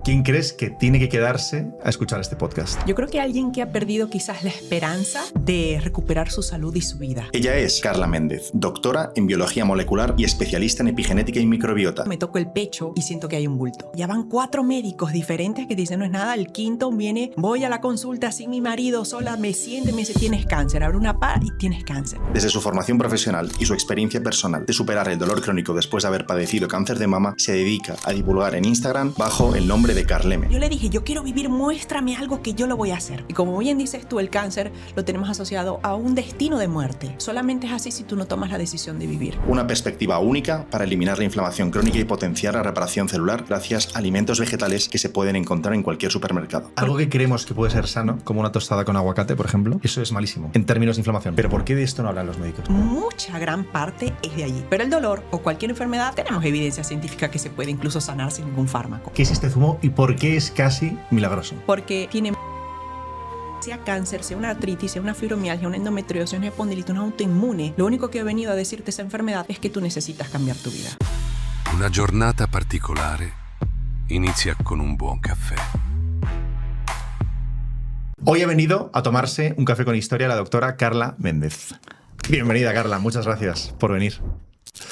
¿Quién crees que tiene que quedarse a escuchar este podcast? Yo creo que alguien que ha perdido quizás la esperanza de recuperar su salud y su vida. Ella es Carla Méndez, doctora en biología molecular y especialista en epigenética y microbiota. Me toco el pecho y siento que hay un bulto. Ya van 4 médicos diferentes que dicen no es nada. El quinto viene, voy a la consulta sin mi marido, sola, me siente, me dice tienes cáncer. Abre una par y tienes cáncer. Desde su formación profesional y su experiencia personal de superar el dolor crónico después de haber padecido cáncer de mama, se dedica a divulgar en Instagram bajo el nombre de Carleme. Yo le dije, yo quiero vivir, muéstrame algo que yo lo voy a hacer. Y como bien dices tú, el cáncer lo tenemos asociado a un destino de muerte. Solamente es así si tú no tomas la decisión de vivir. Una perspectiva única para eliminar la inflamación crónica y potenciar la reparación celular gracias a alimentos vegetales que se pueden encontrar en cualquier supermercado. Algo que creemos que puede ser sano, como una tostada con aguacate, por ejemplo, eso es malísimo en términos de inflamación. ¿Pero por qué de esto no hablan los médicos? Mucha gran parte es de allí. Pero el dolor o cualquier enfermedad, tenemos evidencia científica que se puede incluso sanar sin ningún fármaco. ¿Qué es este zumo y por qué es casi milagroso? Porque tiene sea cáncer, sea una artritis, sea una fibromialgia, una endometriosis, una espondilitis, un autoinmune. Lo único que he venido a decirte esa enfermedad es que tú necesitas cambiar tu vida. Una giornata particolare inizia con un buon caffè. Hoy ha venido a tomarse un café con historia la doctora Carla Méndez. Bienvenida, Carla. Muchas gracias por venir.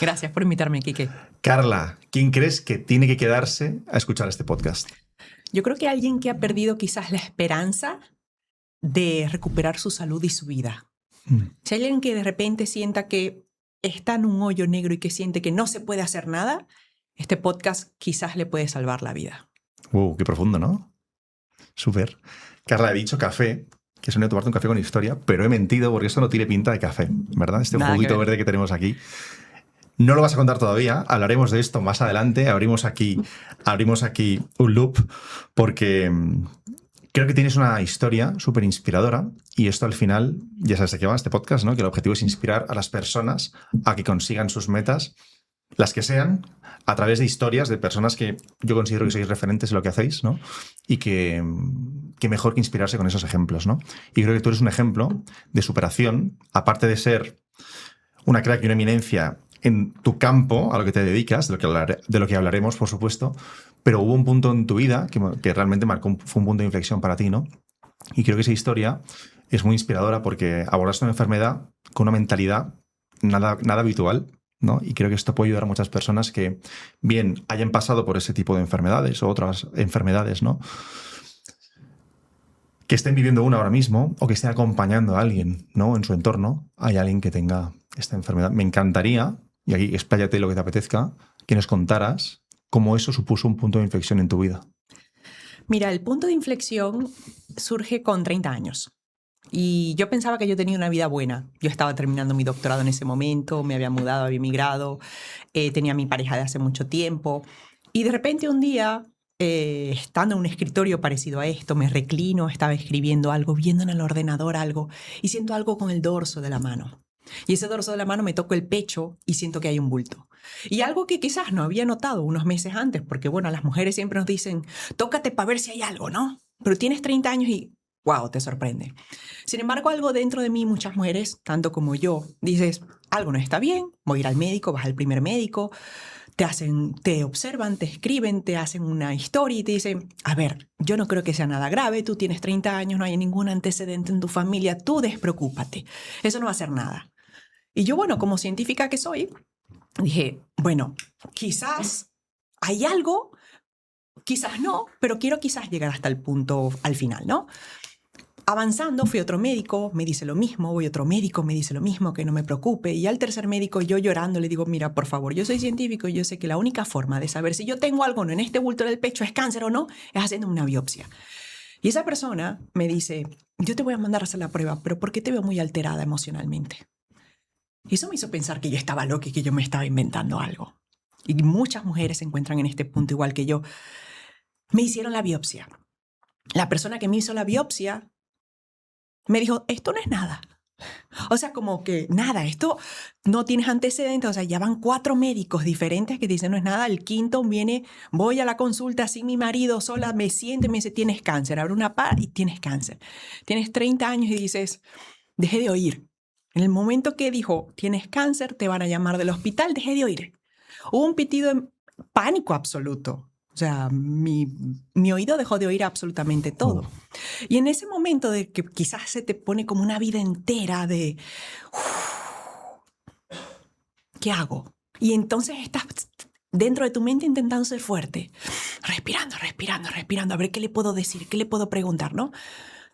Gracias por invitarme, Quique. Carla, ¿quién crees que tiene que quedarse a escuchar este podcast? Yo creo que alguien que ha perdido quizás la esperanza de recuperar su salud y su vida. Si hay alguien que de repente sienta que está en un hoyo negro y que siente que no se puede hacer nada, este podcast quizás le puede salvar la vida. Qué profundo, ¿no? Súper. Carla, he dicho café, que suele tomarte un café con historia, pero he mentido porque esto no tiene pinta de café, ¿verdad? Este Nada juguito verde que tenemos aquí. No lo vas a contar todavía, hablaremos de esto más adelante, abrimos aquí un loop, porque creo que tienes una historia súper inspiradora y esto al final, ya sabes de qué va este podcast, ¿no? Que el objetivo es inspirar a las personas a que consigan sus metas, las que sean, a través de historias de personas que yo considero que sois referentes en lo que hacéis, ¿no? Y que mejor que inspirarse con esos ejemplos, ¿no? Y creo que tú eres un ejemplo de superación, aparte de ser una crack y una eminencia en tu campo, a lo que te dedicas, de lo que hablaremos, por supuesto, pero hubo un punto en tu vida que realmente fue un punto de inflexión para ti, ¿no? Y creo que esa historia es muy inspiradora porque abordaste una enfermedad con una mentalidad nada habitual, ¿no? Y creo que esto puede ayudar a muchas personas que, bien, hayan pasado por ese tipo de enfermedades o otras enfermedades, ¿no? Que estén viviendo una ahora mismo o que estén acompañando a alguien, ¿no? En su entorno hay alguien que tenga esta enfermedad. Me encantaría, y aquí expláyate lo que te apetezca, que nos contaras cómo eso supuso un punto de inflexión en tu vida. Mira, el punto de inflexión surge con 30 años. Y yo pensaba que yo tenía una vida buena. Yo estaba terminando mi doctorado en ese momento, me había mudado, había emigrado, tenía mi pareja de hace mucho tiempo. Y de repente un día, estando en un escritorio parecido a esto, me reclino, estaba escribiendo algo, viendo en el ordenador algo, y siento algo con el dorso de la mano. Y ese dorso de la mano me toco el pecho y siento que hay un bulto. Y algo que quizás no había notado unos meses antes, porque bueno, las mujeres siempre nos dicen, tócate para ver si hay algo, ¿no? Pero tienes 30 años y wow, te sorprende. Sin embargo, algo dentro de mí, muchas mujeres, tanto como yo, dices, algo no está bien, voy a ir al médico, vas al primer médico, te observan, te escriben, te hacen una historia y te dicen, a ver, yo no creo que sea nada grave, tú tienes 30 años, no hay ningún antecedente en tu familia, tú despreocúpate, eso no va a hacer nada. Y yo, bueno, como científica que soy, dije, bueno, quizás hay algo, quizás no, pero quiero quizás llegar hasta el punto al final, ¿no? Avanzando, fui a otro médico, me dice lo mismo, voy a otro médico, me dice lo mismo, que no me preocupe. Y al tercer médico, yo llorando, le digo, mira, por favor, yo soy científico y yo sé que la única forma de saber si yo tengo algo en este bulto del pecho, es cáncer o no, es haciendo una biopsia. Y esa persona me dice, yo te voy a mandar a hacer la prueba, pero ¿por qué te veo muy alterada emocionalmente? Y eso me hizo pensar que yo estaba loca y que yo me estaba inventando algo. Y muchas mujeres se encuentran en este punto igual que yo. Me hicieron la biopsia. La persona que me hizo la biopsia me dijo, esto no es nada. O sea, como que nada, esto no tienes antecedentes. O sea, ya van 4 médicos diferentes que dicen no es nada. El quinto viene, voy a la consulta sin mi marido, sola, me siente y me dice, tienes cáncer. Abre una par y tienes cáncer. Tienes 30 años y dices, dejé de oír. En el momento que dijo, tienes cáncer, te van a llamar del hospital, dejé de oír. Hubo un pitido de pánico absoluto. O sea, mi mi oído dejó de oír absolutamente todo. Y en ese momento de que quizás se te pone como una vida entera de, ¿qué hago? Y entonces estás dentro de tu mente intentando ser fuerte, respirando, respirando, respirando, a ver qué le puedo decir, qué le puedo preguntar, ¿no?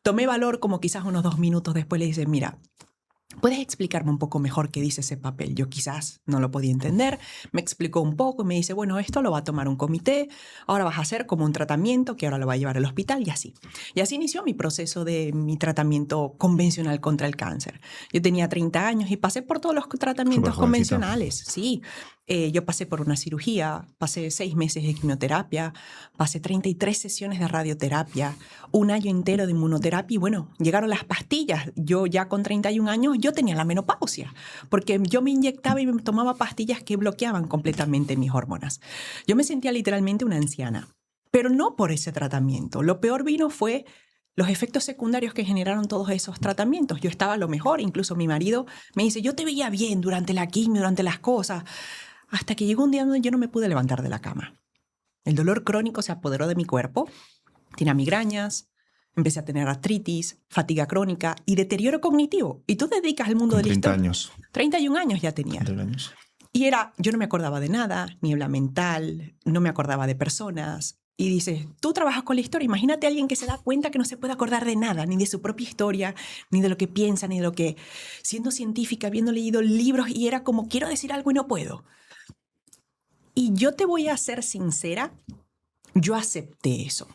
Tomé valor como quizás unos 2 minutos después le dice, mira, ¿puedes explicarme un poco mejor qué dice ese papel? Yo quizás no lo podía entender, me explicó un poco y me dice, bueno, esto lo va a tomar un comité, ahora vas a hacer como un tratamiento que ahora lo va a llevar al hospital y así. Y así inició mi proceso de mi tratamiento convencional contra el cáncer. Yo tenía 30 años y pasé por todos los tratamientos convencionales, sí. Yo pasé por una cirugía, pasé 6 meses de quimioterapia, pasé 33 sesiones de radioterapia, 1 año entero de inmunoterapia y bueno, llegaron las pastillas. Yo ya con 31 años, yo tenía la menopausia, porque yo me inyectaba y me tomaba pastillas que bloqueaban completamente mis hormonas. Yo me sentía literalmente una anciana, pero no por ese tratamiento. Lo peor vino fue los efectos secundarios que generaron todos esos tratamientos. Yo estaba a lo mejor, incluso mi marido me dice, yo te veía bien durante la quimio, durante las cosas. Hasta que llegó un día donde yo no me pude levantar de la cama. El dolor crónico se apoderó de mi cuerpo. Tenía migrañas, empecé a tener artritis, fatiga crónica y deterioro cognitivo. Y tú te dedicas al mundo de la historia. 30 años. 31 años ya tenía. 30 años. Y yo no me acordaba de nada, niebla mental, no me acordaba de personas. Y dices, tú trabajas con la historia, imagínate a alguien que se da cuenta que no se puede acordar de nada, ni de su propia historia, ni de lo que piensa, ni de lo que... Siendo científica, habiendo leído libros y era como, quiero decir algo y no puedo. Y yo te voy a ser sincera, yo acepté eso.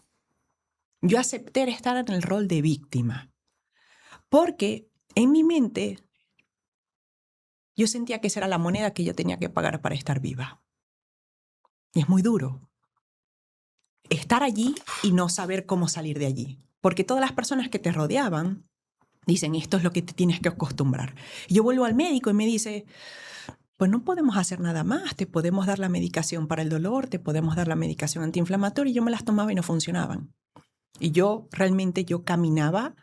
Yo acepté estar en el rol de víctima. Porque en mi mente yo sentía que esa era la moneda que yo tenía que pagar para estar viva. Y es muy duro. Estar allí y no saber cómo salir de allí. Porque todas las personas que te rodeaban dicen, esto es lo que te tienes que acostumbrar. Y yo vuelvo al médico y me dice, pues no podemos hacer nada más. Te podemos dar la medicación para el dolor, te podemos dar la medicación antiinflamatoria. Y yo me las tomaba y no funcionaban. Y yo realmente caminaba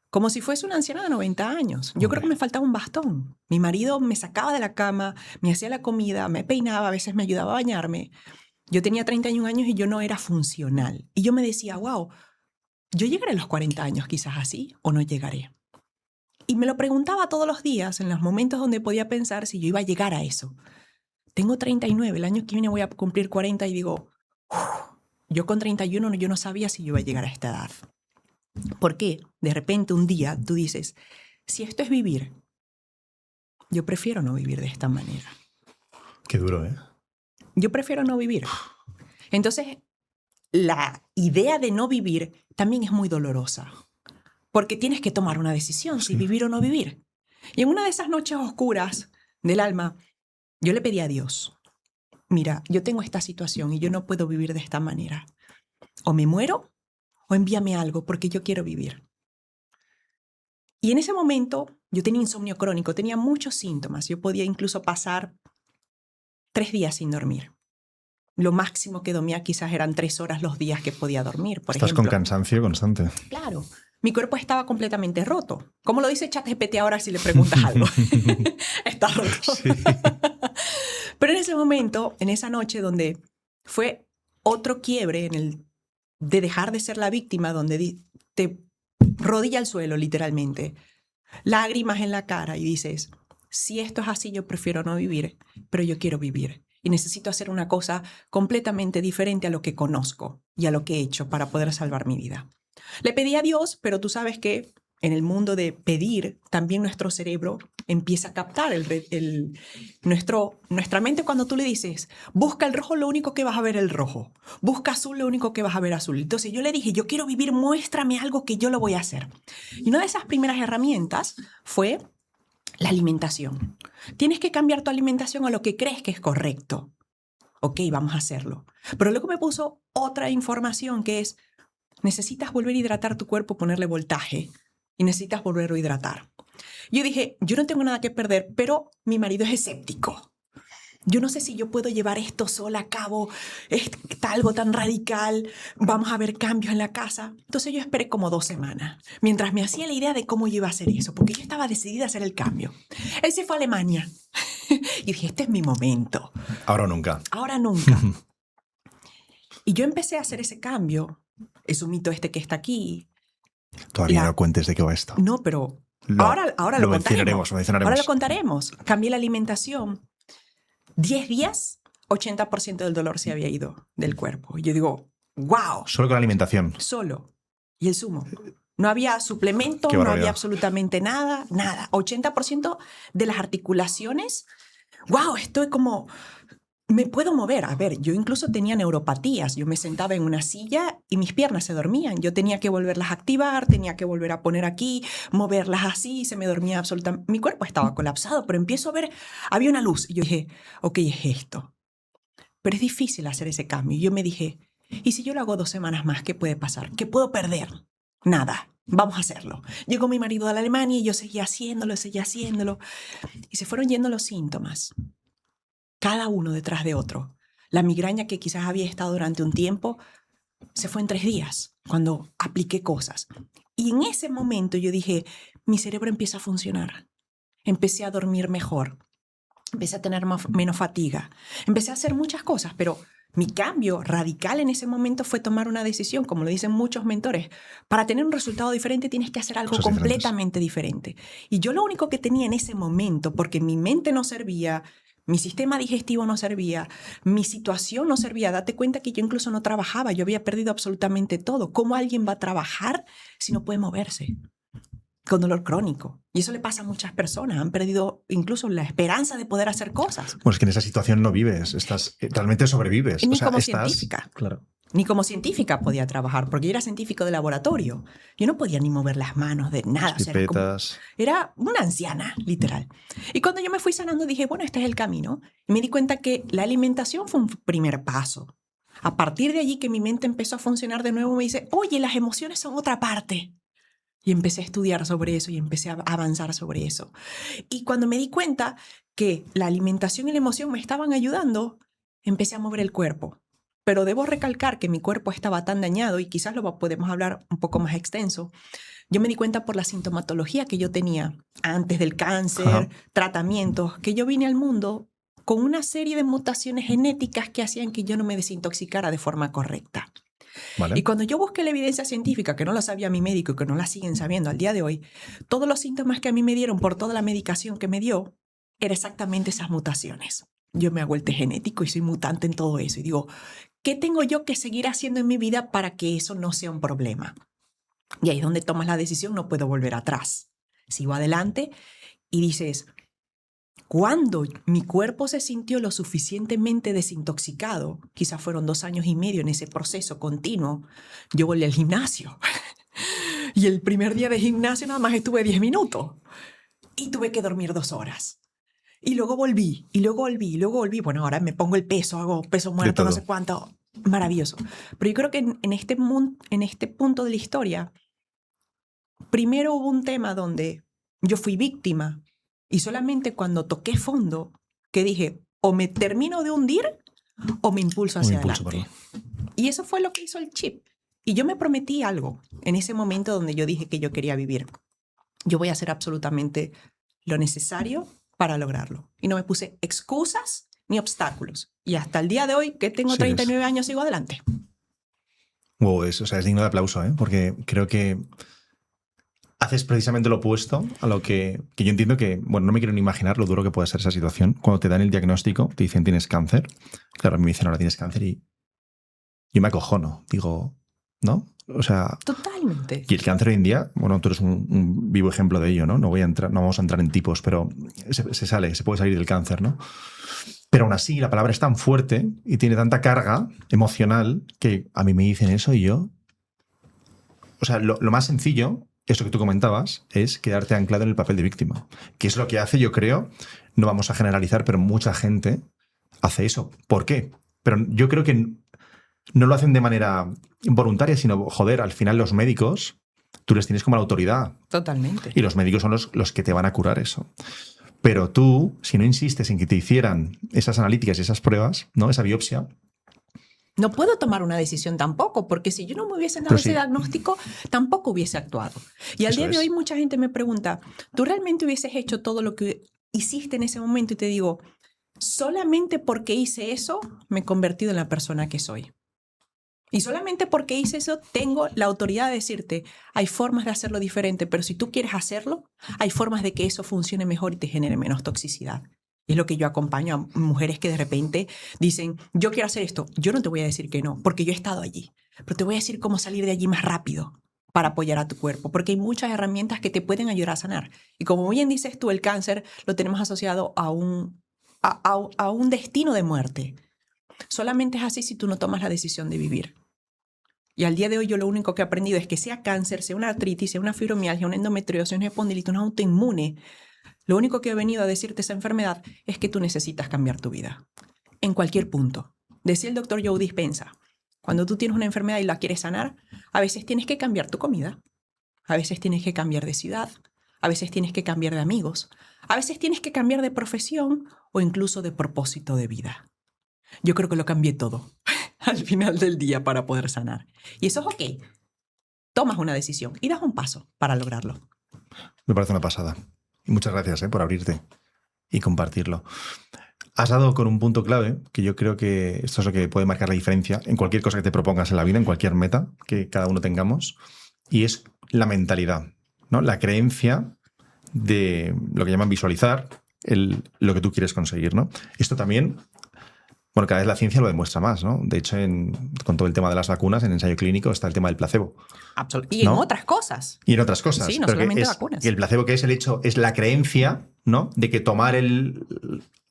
como si fuese una anciana de 90 años. Yo creo que me faltaba un bastón. Mi marido me sacaba de la cama, me hacía la comida, me peinaba, a veces me ayudaba a bañarme. Yo tenía 31 años y yo no era funcional. Y yo me decía, wow, ¿yo llegaré a los 40 años quizás así o no llegaré? Y me lo preguntaba todos los días en los momentos donde podía pensar si yo iba a llegar a eso. Tengo 39, el año que viene voy a cumplir 40 y digo, yo con 31 yo no sabía si yo iba a llegar a esta edad. ¿Por qué? De repente un día tú dices, si esto es vivir, yo prefiero no vivir de esta manera. Qué duro, ¿eh? Yo prefiero no vivir. Entonces, la idea de no vivir también es muy dolorosa, porque tienes que tomar una decisión, si vivir o no vivir. Y en una de esas noches oscuras del alma, yo le pedí a Dios, mira, yo tengo esta situación y yo no puedo vivir de esta manera. O me muero o envíame algo porque yo quiero vivir. Y en ese momento yo tenía insomnio crónico, tenía muchos síntomas. Yo podía incluso pasar 3 días sin dormir. Lo máximo que dormía quizás eran 3 horas los días que podía dormir, por Estás ejemplo. con cansancio constante. Claro. Mi cuerpo estaba completamente roto. Como lo dice ChatGPT ahora si le preguntas algo. Está roto. Sí. Pero en ese momento, en esa noche donde fue otro quiebre de dejar de ser la víctima, donde te rodilla al suelo literalmente, lágrimas en la cara y dices, si esto es así yo prefiero no vivir, pero yo quiero vivir. Y necesito hacer una cosa completamente diferente a lo que conozco y a lo que he hecho para poder salvar mi vida. Le pedí a Dios, pero tú sabes que en el mundo de pedir, también nuestro cerebro empieza a captar nuestra mente cuando tú le dices, busca el rojo, lo único que vas a ver es el rojo. Busca azul, lo único que vas a ver azul. Entonces yo le dije, yo quiero vivir, muéstrame algo que yo lo voy a hacer. Y una de esas primeras herramientas fue la alimentación. Tienes que cambiar tu alimentación a lo que crees que es correcto. Ok, vamos a hacerlo. Pero luego me puso otra información que es, necesitas volver a hidratar tu cuerpo, ponerle voltaje y necesitas volverlo a hidratar. Yo dije, yo no tengo nada que perder, pero mi marido es escéptico. Yo no sé si yo puedo llevar esto sola a cabo, está algo tan radical, vamos a ver cambios en la casa. Entonces yo esperé como 2 semanas, mientras me hacía la idea de cómo yo iba a hacer eso, porque yo estaba decidida a hacer el cambio. Él se fue a Alemania y dije, este es mi momento. Ahora o nunca. Ahora o nunca. Y yo empecé a hacer ese cambio es un mito este que está aquí. Todavía no cuentes de qué va esto. No, pero ahora lo contaremos. Lo mencionaremos. Ahora lo contaremos. Cambié la alimentación. 10 días, 80% del dolor se había ido del cuerpo. Y yo digo, wow. Solo con la alimentación. Solo. Y el zumo. No había suplemento, Qué no barbaridad. había absolutamente nada, nada. 80% de las articulaciones. Wow, estoy como... Me puedo mover. A ver, yo incluso tenía neuropatías. Yo me sentaba en una silla y mis piernas se dormían. Yo tenía que volverlas a activar, tenía que volver a poner aquí, moverlas así, se me dormía absolutamente. Mi cuerpo estaba colapsado, pero empiezo a ver, había una luz. Y yo dije, ok, es esto. Pero es difícil hacer ese cambio. Y yo me dije, ¿y si yo lo hago 2 semanas más, qué puede pasar? ¿Qué puedo perder? Nada. Vamos a hacerlo. Llegó mi marido de la Alemania y yo seguía haciéndolo. Y se fueron yendo los síntomas. Cada uno detrás de otro. La migraña que quizás había estado durante un tiempo se fue en 3 días cuando apliqué cosas. Y en ese momento yo dije, mi cerebro empieza a funcionar. Empecé a dormir mejor. Empecé a tener menos fatiga. Empecé a hacer muchas cosas, pero mi cambio radical en ese momento fue tomar una decisión, como lo dicen muchos mentores. Para tener un resultado diferente tienes que hacer algo Cosas completamente diferente. Y yo lo único que tenía en ese momento, porque mi mente no servía, mi sistema digestivo no servía, mi situación no servía. Date cuenta que yo incluso no trabajaba, yo había perdido absolutamente todo. ¿Cómo alguien va a trabajar si no puede moverse? Con dolor crónico. Y eso le pasa a muchas personas. Han perdido incluso la esperanza de poder hacer cosas. Pues que en esa situación no vives, realmente sobrevives. Ni como científica. Claro. Ni como científica podía trabajar, porque yo era científico de laboratorio. Yo no podía ni mover las manos de nada. Las pipetas. Era una anciana, literal. Y cuando yo me fui sanando, dije, bueno, este es el camino. Y me di cuenta que la alimentación fue un primer paso. A partir de allí que mi mente empezó a funcionar de nuevo, me dice, oye, las emociones son otra parte. Y empecé a estudiar sobre eso y empecé a avanzar sobre eso. Y cuando me di cuenta que la alimentación y la emoción me estaban ayudando, empecé a mover el cuerpo. Pero debo recalcar que mi cuerpo estaba tan dañado, y quizás lo podemos hablar un poco más extenso. Yo me di cuenta por la sintomatología que yo tenía antes del cáncer, tratamientos, que yo vine al mundo con una serie de mutaciones genéticas que hacían que yo no me desintoxicara de forma correcta. Vale. Y cuando yo busqué la evidencia científica, que no la sabía mi médico y que no la siguen sabiendo al día de hoy, todos los síntomas que a mí me dieron por toda la medicación que me dio, eran exactamente esas mutaciones. Yo me hago el test genético y soy mutante en todo eso. Y digo, ¿qué tengo yo que seguir haciendo en mi vida para que eso no sea un problema? Y ahí es donde tomas la decisión, no puedo volver atrás. Sigo adelante y dices, cuando mi cuerpo se sintió lo suficientemente desintoxicado, quizás fueron 2 años y medio en ese proceso continuo, yo volví al gimnasio. Y el primer día de gimnasio nada más estuve 10 minutos. Y tuve que dormir 2 horas. Y luego volví, y luego volví, y luego volví. Bueno, ahora me pongo el peso, hago peso muerto, no sé cuánto. Maravilloso. Pero yo creo que en este punto de la historia, primero hubo un tema donde yo fui víctima. Y solamente cuando toqué fondo, que dije, o me termino de hundir o me impulso hacia adelante. Y eso fue lo que hizo el chip. Y yo me prometí algo en ese momento donde yo dije que yo quería vivir. Yo voy a hacer absolutamente lo necesario para lograrlo. Y no me puse excusas ni obstáculos. Y hasta el día de hoy, que tengo 39 años, sigo adelante. Wow, es digno de aplauso, ¿eh? Porque creo que haces precisamente lo opuesto a lo que yo entiendo que, bueno, no me quiero ni imaginar lo duro que puede ser esa situación. Cuando te dan el diagnóstico, te dicen tienes cáncer. Claro, a mí me dicen ahora tienes cáncer y yo me acojono. Digo, ¿no? O sea... Totalmente. Y el cáncer hoy en día, bueno, tú eres un vivo ejemplo de ello, ¿no? No vamos a entrar en tipos, pero se puede salir del cáncer, ¿no? Pero aún así, la palabra es tan fuerte y tiene tanta carga emocional que a mí me dicen eso y yo... O sea, lo más sencillo... Eso que tú comentabas es quedarte anclado en el papel de víctima, que es lo que hace, yo creo, no vamos a generalizar, pero mucha gente hace eso. ¿Por qué? Pero yo creo que no lo hacen de manera involuntaria, sino, joder, al final los médicos, tú les tienes como la autoridad. Totalmente. Y los médicos son los que te van a curar eso. Pero tú, si no insistes en que te hicieran esas analíticas y esas pruebas, ¿no? Esa biopsia... No puedo tomar una decisión tampoco, porque si yo no me hubiesen dado ese diagnóstico, tampoco hubiese actuado. Y al día de hoy mucha gente me pregunta, ¿tú realmente hubieses hecho todo lo que hiciste en ese momento? Y te digo, solamente porque hice eso me he convertido en la persona que soy. Y solamente porque hice eso, tengo la autoridad de decirte, hay formas de hacerlo diferente, pero si tú quieres hacerlo, hay formas de que eso funcione mejor y te genere menos toxicidad. Es lo que yo acompaño a mujeres que de repente dicen, yo quiero hacer esto. Yo no te voy a decir que no, porque yo he estado allí. Pero te voy a decir cómo salir de allí más rápido para apoyar a tu cuerpo, porque hay muchas herramientas que te pueden ayudar a sanar. Y como bien dices tú, el cáncer lo tenemos asociado a un destino de muerte. Solamente es así si tú no tomas la decisión de vivir. Y al día de hoy yo lo único que he aprendido es que sea cáncer, sea una artritis, sea una fibromialgia, una endometriosis, una espondilitis, una autoinmune, lo único que he venido a decirte esa enfermedad es que tú necesitas cambiar tu vida. En cualquier punto. Decía el doctor Joe Dispenza, cuando tú tienes una enfermedad y la quieres sanar, a veces tienes que cambiar tu comida, a veces tienes que cambiar de ciudad, a veces tienes que cambiar de amigos, a veces tienes que cambiar de profesión o incluso de propósito de vida. Yo creo que lo cambié todo al final del día para poder sanar. Y eso es ok. Tomas una decisión y das un paso para lograrlo. Me parece una pasada. Y muchas gracias por abrirte y compartirlo. Has dado con un punto clave que yo creo que esto es lo que puede marcar la diferencia en cualquier cosa que te propongas en la vida, en cualquier meta que cada uno tengamos, y es la mentalidad, ¿no? La creencia de lo que llaman visualizar lo que tú quieres conseguir, ¿no? Esto también, bueno, cada vez la ciencia lo demuestra más, ¿no? De hecho, con todo el tema de las vacunas, en ensayo clínico está el tema del placebo. Y ¿no? en otras cosas. Y en otras cosas. Sí, no pero solamente vacunas. Y el placebo, que es el hecho, es la creencia, ¿no? De que tomar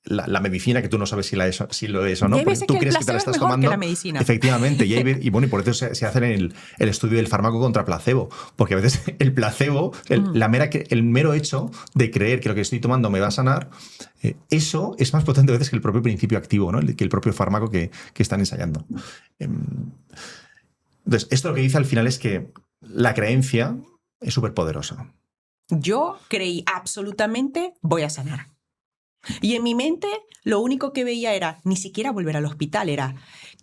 la medicina, que tú no sabes si lo es o no, porque tú crees que te la estás tomando. Que la medicina. Efectivamente. Y por eso se hace el estudio del fármaco contra placebo. Porque a veces el placebo, el mero hecho de creer que lo que estoy tomando me va a sanar, eso es más potente a veces que el propio principio activo, ¿no? Que el propio fármaco que están ensayando. Entonces, esto lo que dice al final es que la creencia es súper poderosa. Yo creí absolutamente voy a sanar. Y en mi mente lo único que veía era ni siquiera volver al hospital, era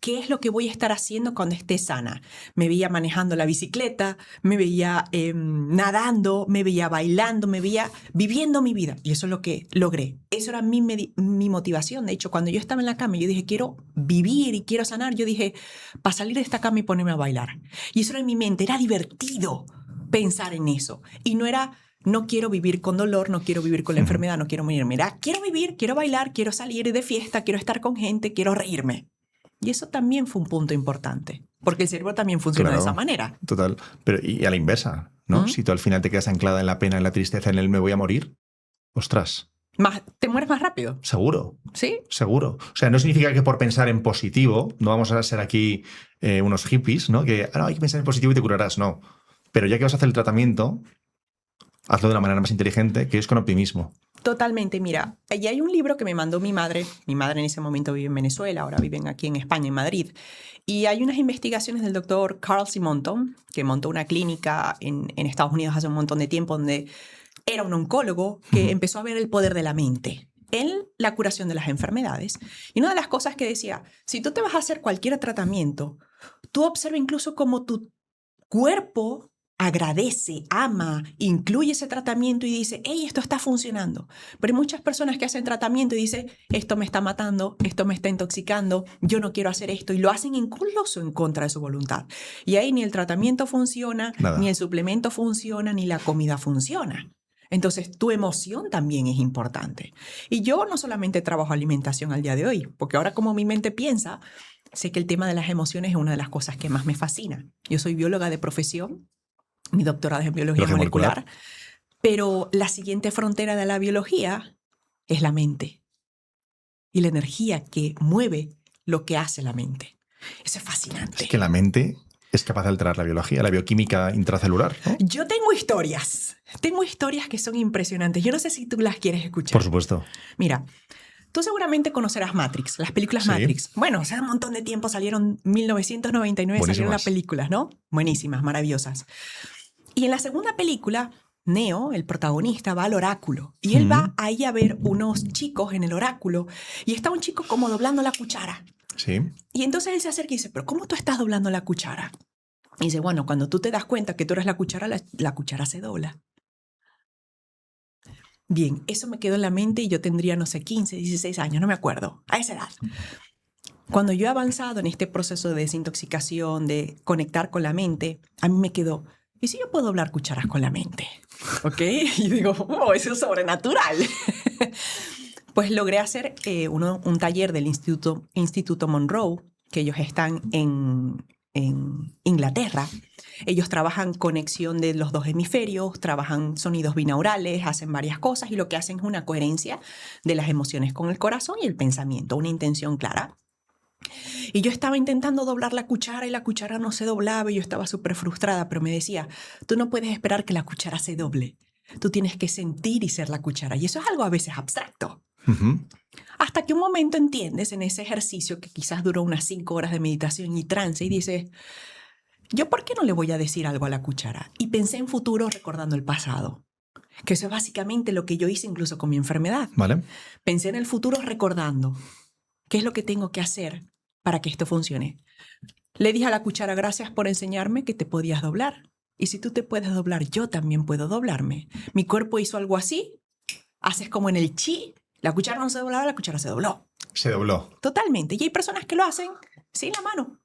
¿qué es lo que voy a estar haciendo cuando esté sana? Me veía manejando la bicicleta, me veía nadando, me veía bailando, me veía viviendo mi vida. Y eso es lo que logré. Eso era mi motivación. De hecho, cuando yo estaba en la cama, yo dije, quiero vivir y quiero sanar. Yo dije, para salir de esta cama y ponerme a bailar. Y eso era en mi mente. Era divertido pensar en eso. Y no era... No quiero vivir con dolor, no quiero vivir con la enfermedad, no quiero morirme. Mira, quiero vivir, quiero bailar, quiero salir de fiesta, quiero estar con gente, quiero reírme. Y eso también fue un punto importante, porque el cerebro también funciona de esa manera. Total. Pero y a la inversa, ¿no? Si tú al final te quedas anclada en la pena, en la tristeza, en el me voy a morir, ostras. ¿Te mueres más rápido? Seguro. ¿Sí? Seguro. O sea, no significa que por pensar en positivo, no vamos a ser aquí unos hippies, ¿no? Que no, hay que pensar en positivo y te curarás. No. Pero ya que vas a hacer el tratamiento, hazlo de la manera más inteligente, que es con optimismo. Totalmente. Mira, allí hay un libro que me mandó mi madre. Mi madre en ese momento vive en Venezuela, ahora viven aquí en España, en Madrid. Y hay unas investigaciones del doctor Carl Simonton, que montó una clínica en Estados Unidos hace un montón de tiempo, donde era un oncólogo que empezó a ver el poder de la mente en la curación de las enfermedades. Y una de las cosas que decía, si tú te vas a hacer cualquier tratamiento, tú observa incluso cómo tu cuerpo agradece, ama, incluye ese tratamiento y dice, hey, esto está funcionando. Pero hay muchas personas que hacen tratamiento y dicen, esto me está matando, esto me está intoxicando, yo no quiero hacer esto, y lo hacen incluso en contra de su voluntad. Y ahí ni el tratamiento funciona, ni el suplemento funciona, ni la comida funciona. Entonces, tu emoción también es importante. Y yo no solamente trabajo alimentación al día de hoy, porque ahora como mi mente piensa, sé que el tema de las emociones es una de las cosas que más me fascina. Yo soy bióloga de profesión, mi doctorado es en biología molecular, pero la siguiente frontera de la biología es la mente y la energía que mueve lo que hace la mente. Eso es fascinante. Es que la mente es capaz de alterar la biología, la bioquímica intracelular, ¿no? Yo tengo historias que son impresionantes. Yo no sé si tú las quieres escuchar. Por supuesto. Mira, tú seguramente conocerás Matrix, las películas Matrix. Bueno, hace un montón de tiempo salieron, 1999 salieron las películas, ¿no? Buenísimas, maravillosas. Y en la segunda película, Neo, el protagonista, va al oráculo. Y él va ahí a ver unos chicos en el oráculo. Y está un chico como doblando la cuchara. Sí. Y entonces él se acerca y dice, ¿pero cómo tú estás doblando la cuchara? Y dice, bueno, cuando tú te das cuenta que tú eres la cuchara se dobla. Bien, eso me quedó en la mente y yo tendría, no sé, 15, 16 años, no me acuerdo, a esa edad. Cuando yo he avanzado en este proceso de desintoxicación, de conectar con la mente, a mí me quedó, ¿y si yo puedo doblar cucharas con la mente? ¿Ok? Y digo, oh, eso es sobrenatural. Pues logré hacer un taller del Instituto Monroe, que ellos están en Inglaterra. Ellos trabajan conexión de los dos hemisferios, trabajan sonidos binaurales, hacen varias cosas y lo que hacen es una coherencia de las emociones con el corazón y el pensamiento, una intención clara. Y yo estaba intentando doblar la cuchara y la cuchara no se doblaba y yo estaba súper frustrada, pero me decía, tú no puedes esperar que la cuchara se doble. Tú tienes que sentir y ser la cuchara. Y eso es algo a veces abstracto. Hasta que un momento entiendes en ese ejercicio que quizás duró unas 5 horas de meditación y trance y dices, ¿yo por qué no le voy a decir algo a la cuchara? Y pensé en futuro recordando el pasado. Que eso es básicamente lo que yo hice incluso con mi enfermedad. Vale. Pensé en el futuro recordando qué es lo que tengo que hacer para que esto funcione. Le dije a la cuchara, gracias por enseñarme que te podías doblar. Y si tú te puedes doblar, yo también puedo doblarme. Mi cuerpo hizo algo así. Haces como en el chi. La cuchara no se doblaba, la cuchara se dobló. Se dobló. Totalmente. Y hay personas que lo hacen sin la mano.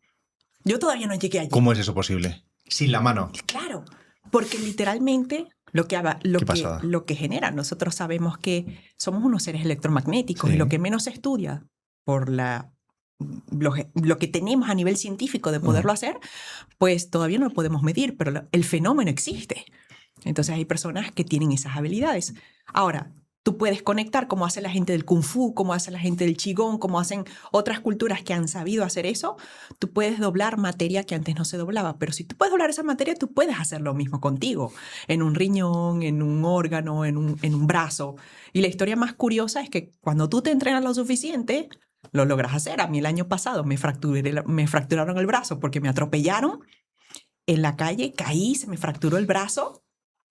Yo todavía no llegué allí. ¿Cómo es eso posible? Sin la mano. Claro, porque literalmente lo que genera, nosotros sabemos que somos unos seres electromagnéticos Sí. y lo que menos se estudia por lo que tenemos a nivel científico de poderlo hacer, pues todavía no lo podemos medir, pero el fenómeno existe. Entonces hay personas que tienen esas habilidades. Ahora, tú puedes conectar como hace la gente del Kung Fu, como hace la gente del Qigong, como hacen otras culturas que han sabido hacer eso. Tú puedes doblar materia que antes no se doblaba, pero si tú puedes doblar esa materia, tú puedes hacer lo mismo contigo, en un riñón, en un órgano, en un brazo. Y la historia más curiosa es que cuando tú te entrenas lo suficiente, lo logras hacer. A mí el año pasado me fracturaron el brazo porque me atropellaron en la calle, caí, se me fracturó el brazo.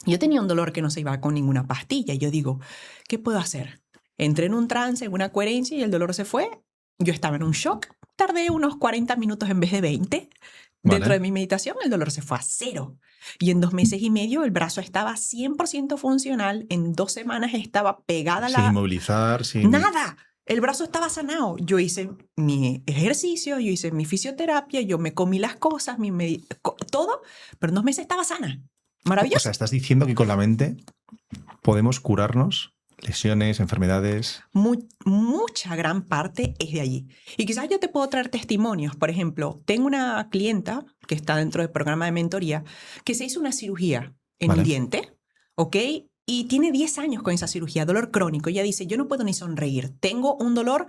Yo tenía un dolor que no se iba con ninguna pastilla. Y yo digo, ¿qué puedo hacer? Entré en un trance, en una coherencia y el dolor se fue. Yo estaba en un shock. Tardé unos 40 minutos en vez de 20. Vale. Dentro de mi meditación, el dolor se fue a 0. Y en 2 meses y medio, el brazo estaba 100% funcional. En 2 semanas estaba pegada Sin inmovilizar, sin... ¡Nada! El brazo estaba sanado. Yo hice mi ejercicio, yo hice mi fisioterapia, yo me comí las cosas, todo, pero en 2 meses estaba sana. Maravilloso. O sea, estás diciendo que con la mente podemos curarnos lesiones, enfermedades. Mucha gran parte es de allí. Y quizás yo te puedo traer testimonios. Por ejemplo, tengo una clienta que está dentro del programa de mentoría que se hizo una cirugía en un diente, ¿ok? Y tiene 10 años con esa cirugía, dolor crónico. Ella dice, yo no puedo ni sonreír. Tengo un dolor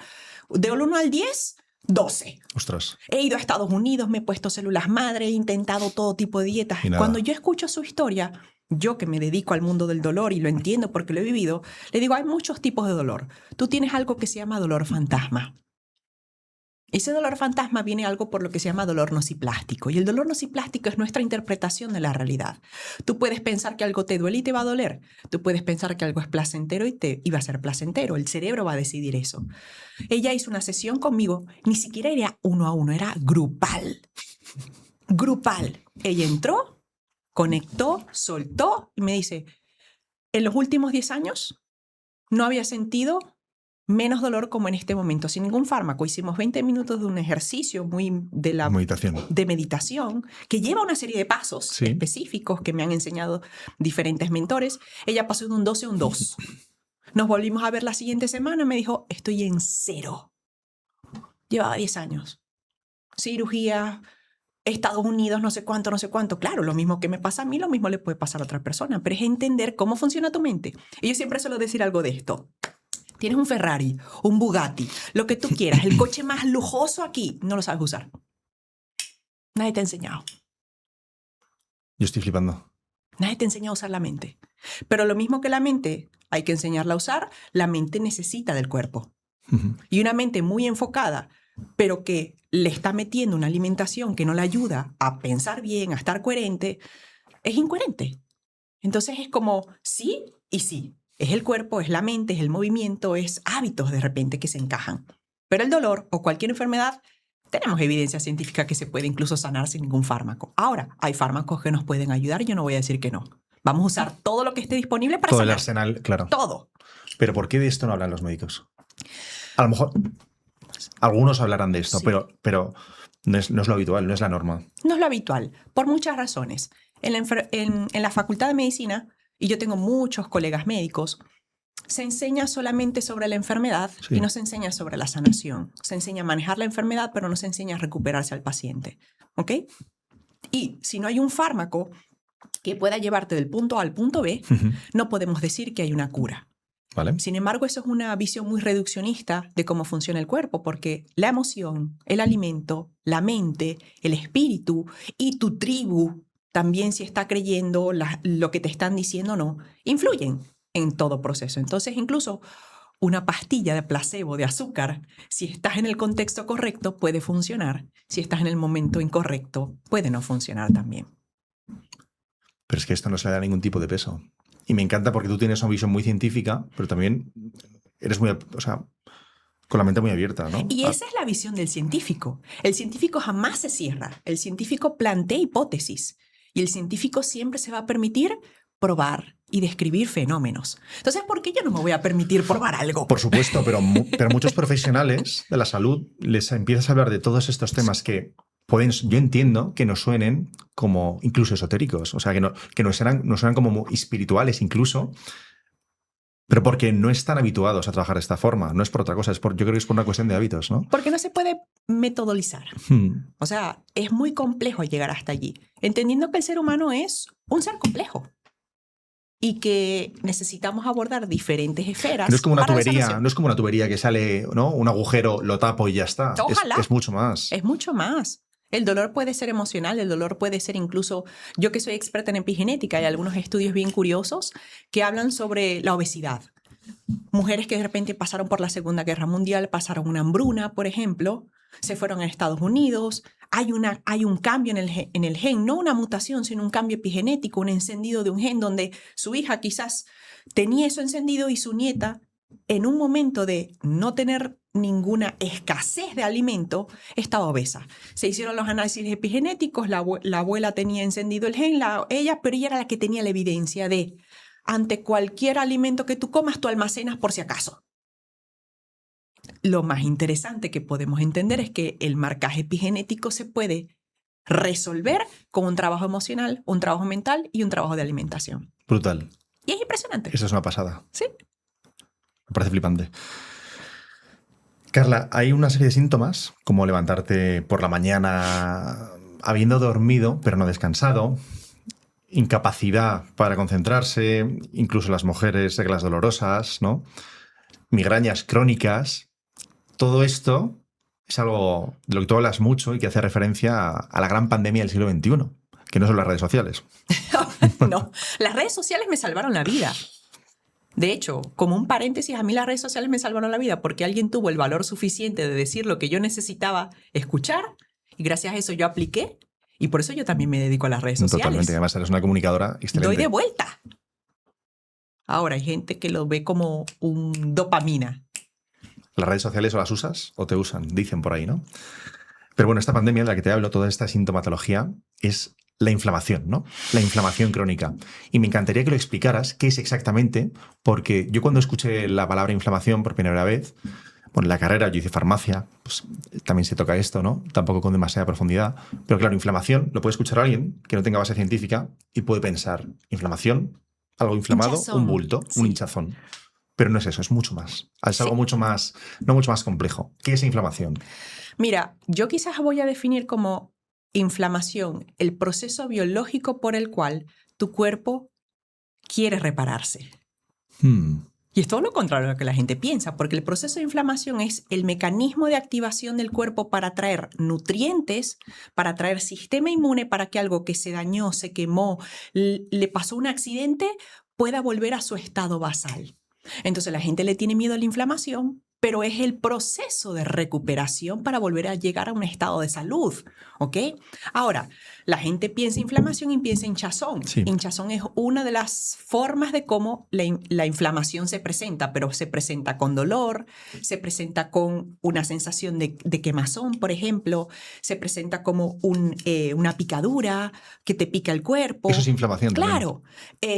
del 1 al 10, 12. Ostras. He ido a Estados Unidos, me he puesto células madre, he intentado todo tipo de dietas. Cuando yo escucho su historia, yo que me dedico al mundo del dolor y lo entiendo porque lo he vivido, le digo, hay muchos tipos de dolor. Tú tienes algo que se llama dolor fantasma. Ese dolor fantasma viene algo por lo que se llama dolor nociplástico. Y el dolor nociplástico es nuestra interpretación de la realidad. Tú puedes pensar que algo te duele y te va a doler. Tú puedes pensar que algo es placentero y va a ser placentero. El cerebro va a decidir eso. Ella hizo una sesión conmigo, ni siquiera era 1 a 1, era grupal. Grupal. Ella entró, conectó, soltó y me dice, en los últimos 10 años no había sentido menos dolor como en este momento, sin ningún fármaco. Hicimos 20 minutos de un ejercicio de meditación que lleva una serie de pasos específicos que me han enseñado diferentes mentores. Ella pasó de un 12 a un 2. Nos volvimos a ver la siguiente semana, me dijo, estoy en 0. Llevaba 10 años. Cirugía, Estados Unidos, no sé cuánto. Claro, lo mismo que me pasa a mí, lo mismo le puede pasar a otra persona, pero es entender cómo funciona tu mente. Y yo siempre suelo decir algo de esto. Tienes un Ferrari, un Bugatti, lo que tú quieras, el coche más lujoso aquí, no lo sabes usar. Nadie te ha enseñado. Yo estoy flipando. Nadie te enseña a usar la mente. Pero lo mismo que la mente hay que enseñarla a usar, la mente necesita del cuerpo. Y una mente muy enfocada, pero que le está metiendo una alimentación que no le ayuda a pensar bien, a estar coherente, es incoherente. Entonces es como sí y sí. Es el cuerpo, es la mente, es el movimiento, es hábitos de repente que se encajan. Pero el dolor o cualquier enfermedad, tenemos evidencia científica que se puede incluso sanar sin ningún fármaco. Ahora, hay fármacos que nos pueden ayudar y yo no voy a decir que no. Vamos a usar todo lo que esté disponible para todo sanar. El arsenal, claro. Todo. Pero ¿por qué de esto no hablan los médicos? A lo mejor Algunos hablarán de esto, Sí. pero no es lo habitual, no es la norma. No es lo habitual, por muchas razones. En la Facultad de Medicina, y yo tengo muchos colegas médicos, se enseña solamente sobre la enfermedad Sí. y no se enseña sobre la sanación. Se enseña a manejar la enfermedad, pero no se enseña a recuperarse al paciente. ¿Ok? Y si no hay un fármaco que pueda llevarte del punto A al punto B, no podemos decir que hay una cura. ¿Vale? Sin embargo, eso es una visión muy reduccionista de cómo funciona el cuerpo, porque la emoción, el alimento, la mente, el espíritu y tu tribu, también si está creyendo lo que te están diciendo o no, influyen en todo proceso. Entonces, incluso una pastilla de placebo de azúcar, si estás en el contexto correcto, puede funcionar. Si estás en el momento incorrecto, puede no funcionar también. Pero es que esto no se le da ningún tipo de peso. Y me encanta porque tú tienes una visión muy científica, pero también eres muy, o sea, con la mente muy abierta, ¿no? Y esa es la visión del científico. El científico jamás se cierra. El científico plantea hipótesis. Y el científico siempre se va a permitir probar y describir fenómenos. Entonces, ¿por qué yo no me voy a permitir probar algo? Por supuesto, pero muchos profesionales de la salud les empiezas a hablar de todos estos temas que pueden, yo entiendo que nos suenen como incluso esotéricos, o sea, que nos suenan como espirituales incluso, pero porque no están habituados a trabajar de esta forma. No es por otra cosa, yo creo que es por una cuestión de hábitos, ¿no? Porque no se puede metodolizar. O sea, es muy complejo llegar hasta allí, entendiendo que el ser humano es un ser complejo y que necesitamos abordar diferentes esferas. No es como una para la tubería, sanación. no es como una tubería que sale, ¿no? Un agujero, lo tapo y ya está. Ojalá. Es mucho más. Es mucho más. El dolor puede ser emocional, el dolor puede ser incluso, yo que soy experta en epigenética, hay algunos estudios bien curiosos que hablan sobre la obesidad. Mujeres que de repente pasaron por la Segunda Guerra Mundial, pasaron una hambruna, por ejemplo, se fueron a Estados Unidos, hay un cambio en el gen, no una mutación, sino un cambio epigenético, un encendido de un gen donde su hija quizás tenía eso encendido y su nieta, en un momento de no tener ninguna escasez de alimento, estaba obesa. Se hicieron los análisis epigenéticos, la abuela tenía encendido el gen, pero ella era la que tenía la evidencia de ante cualquier alimento que tú comas, tú almacenas por si acaso. Lo más interesante que podemos entender es que el marcaje epigenético se puede resolver con un trabajo emocional, un trabajo mental y un trabajo de alimentación. Brutal. Y es impresionante. Eso es una pasada. Sí. Me parece flipante. Carla, hay una serie de síntomas, como levantarte por la mañana habiendo dormido pero no descansado, incapacidad para concentrarse, incluso las mujeres, reglas dolorosas, ¿no? Migrañas crónicas. Todo esto es algo de lo que tú hablas mucho y que hace referencia a la gran pandemia del siglo XXI, que no son las redes sociales. No, las redes sociales me salvaron la vida. De hecho, como un paréntesis, a mí las redes sociales me salvaron la vida porque alguien tuvo el valor suficiente de decir lo que yo necesitaba escuchar y gracias a eso yo apliqué y por eso yo también me dedico a las redes sociales. Totalmente, además eres una comunicadora excelente. Doy de vuelta. Ahora hay gente que lo ve como un dopamina. ¿Las redes sociales o las usas o te usan? Dicen por ahí, ¿no? Pero bueno, esta pandemia de la que te hablo, toda esta sintomatología, es la inflamación, ¿no? La inflamación crónica. Y me encantaría que lo explicaras qué es exactamente, porque yo cuando escuché la palabra inflamación por primera vez, bueno, en la carrera yo hice farmacia, pues también se toca esto, ¿no? Tampoco con demasiada profundidad. Pero claro, inflamación lo puede escuchar alguien que no tenga base científica y puede pensar, inflamación, algo inflamado, Hinchazón. un bulto, Sí. un hinchazón. Pero no es eso, es mucho más. Es Sí. algo mucho más, no mucho más complejo. ¿Qué es inflamación? Mira, yo quizás voy a definir como inflamación el proceso biológico por el cual tu cuerpo quiere repararse. Y es todo lo contrario a lo que la gente piensa, porque el proceso de inflamación es el mecanismo de activación del cuerpo para traer nutrientes, para traer sistema inmune para que algo que se dañó, se quemó, le pasó un accidente, pueda volver a su estado basal. Entonces la gente le tiene miedo a la inflamación, pero es el proceso de recuperación para volver a llegar a un estado de salud, ¿ok? Ahora, la gente piensa inflamación y piensa hinchazón. Sí. Hinchazón es una de las formas de cómo la inflamación se presenta, pero se presenta con dolor, se presenta con una sensación de quemazón, por ejemplo, se presenta como una picadura que te pica el cuerpo. Eso es inflamación también. Claro,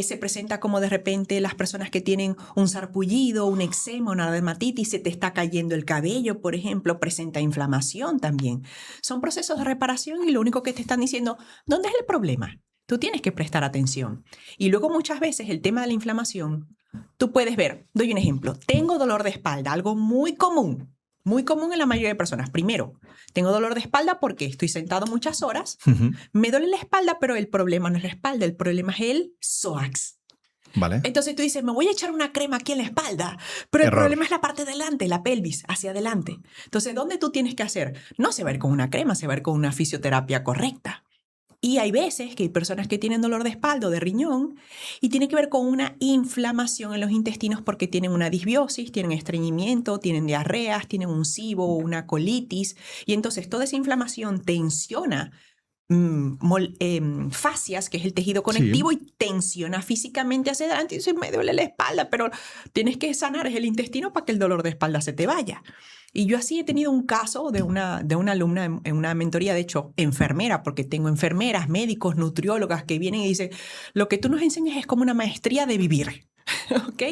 se presenta como de repente las personas que tienen un sarpullido, un eczema, una dermatitis, se te está cayendo el cabello, por ejemplo, presenta inflamación también. Son procesos de reparación y lo único que te están diciendo, ¿dónde es el problema? Tú tienes que prestar atención. Y luego muchas veces el tema de la inflamación, tú puedes ver, doy un ejemplo, tengo dolor de espalda, algo muy común en la mayoría de personas. Primero, tengo dolor de espalda porque estoy sentado muchas horas, me duele la espalda, pero el problema no es la espalda, el problema es el psoas. Vale. Entonces tú dices, me voy a echar una crema aquí en la espalda, pero el problema es la parte de delante, la pelvis, hacia adelante. Entonces, ¿dónde tú tienes que hacer? No se va a ir con una crema, se va a ir con una fisioterapia correcta. Y hay veces que hay personas que tienen dolor de espalda o de riñón y tiene que ver con una inflamación en los intestinos porque tienen una disbiosis, tienen estreñimiento, tienen diarreas, tienen un SIBO o una colitis. Y entonces toda esa inflamación tensiona fascias, que es el tejido conectivo, y tensiona físicamente hacia adelante. Y dices, me duele la espalda, pero tienes que sanar el intestino para que el dolor de espalda se te vaya. Y yo así he tenido un caso de una alumna en una mentoría, de hecho, enfermera, porque tengo enfermeras, médicos, nutriólogas que vienen y dicen, lo que tú nos enseñas es como una maestría de vivir, ¿ok?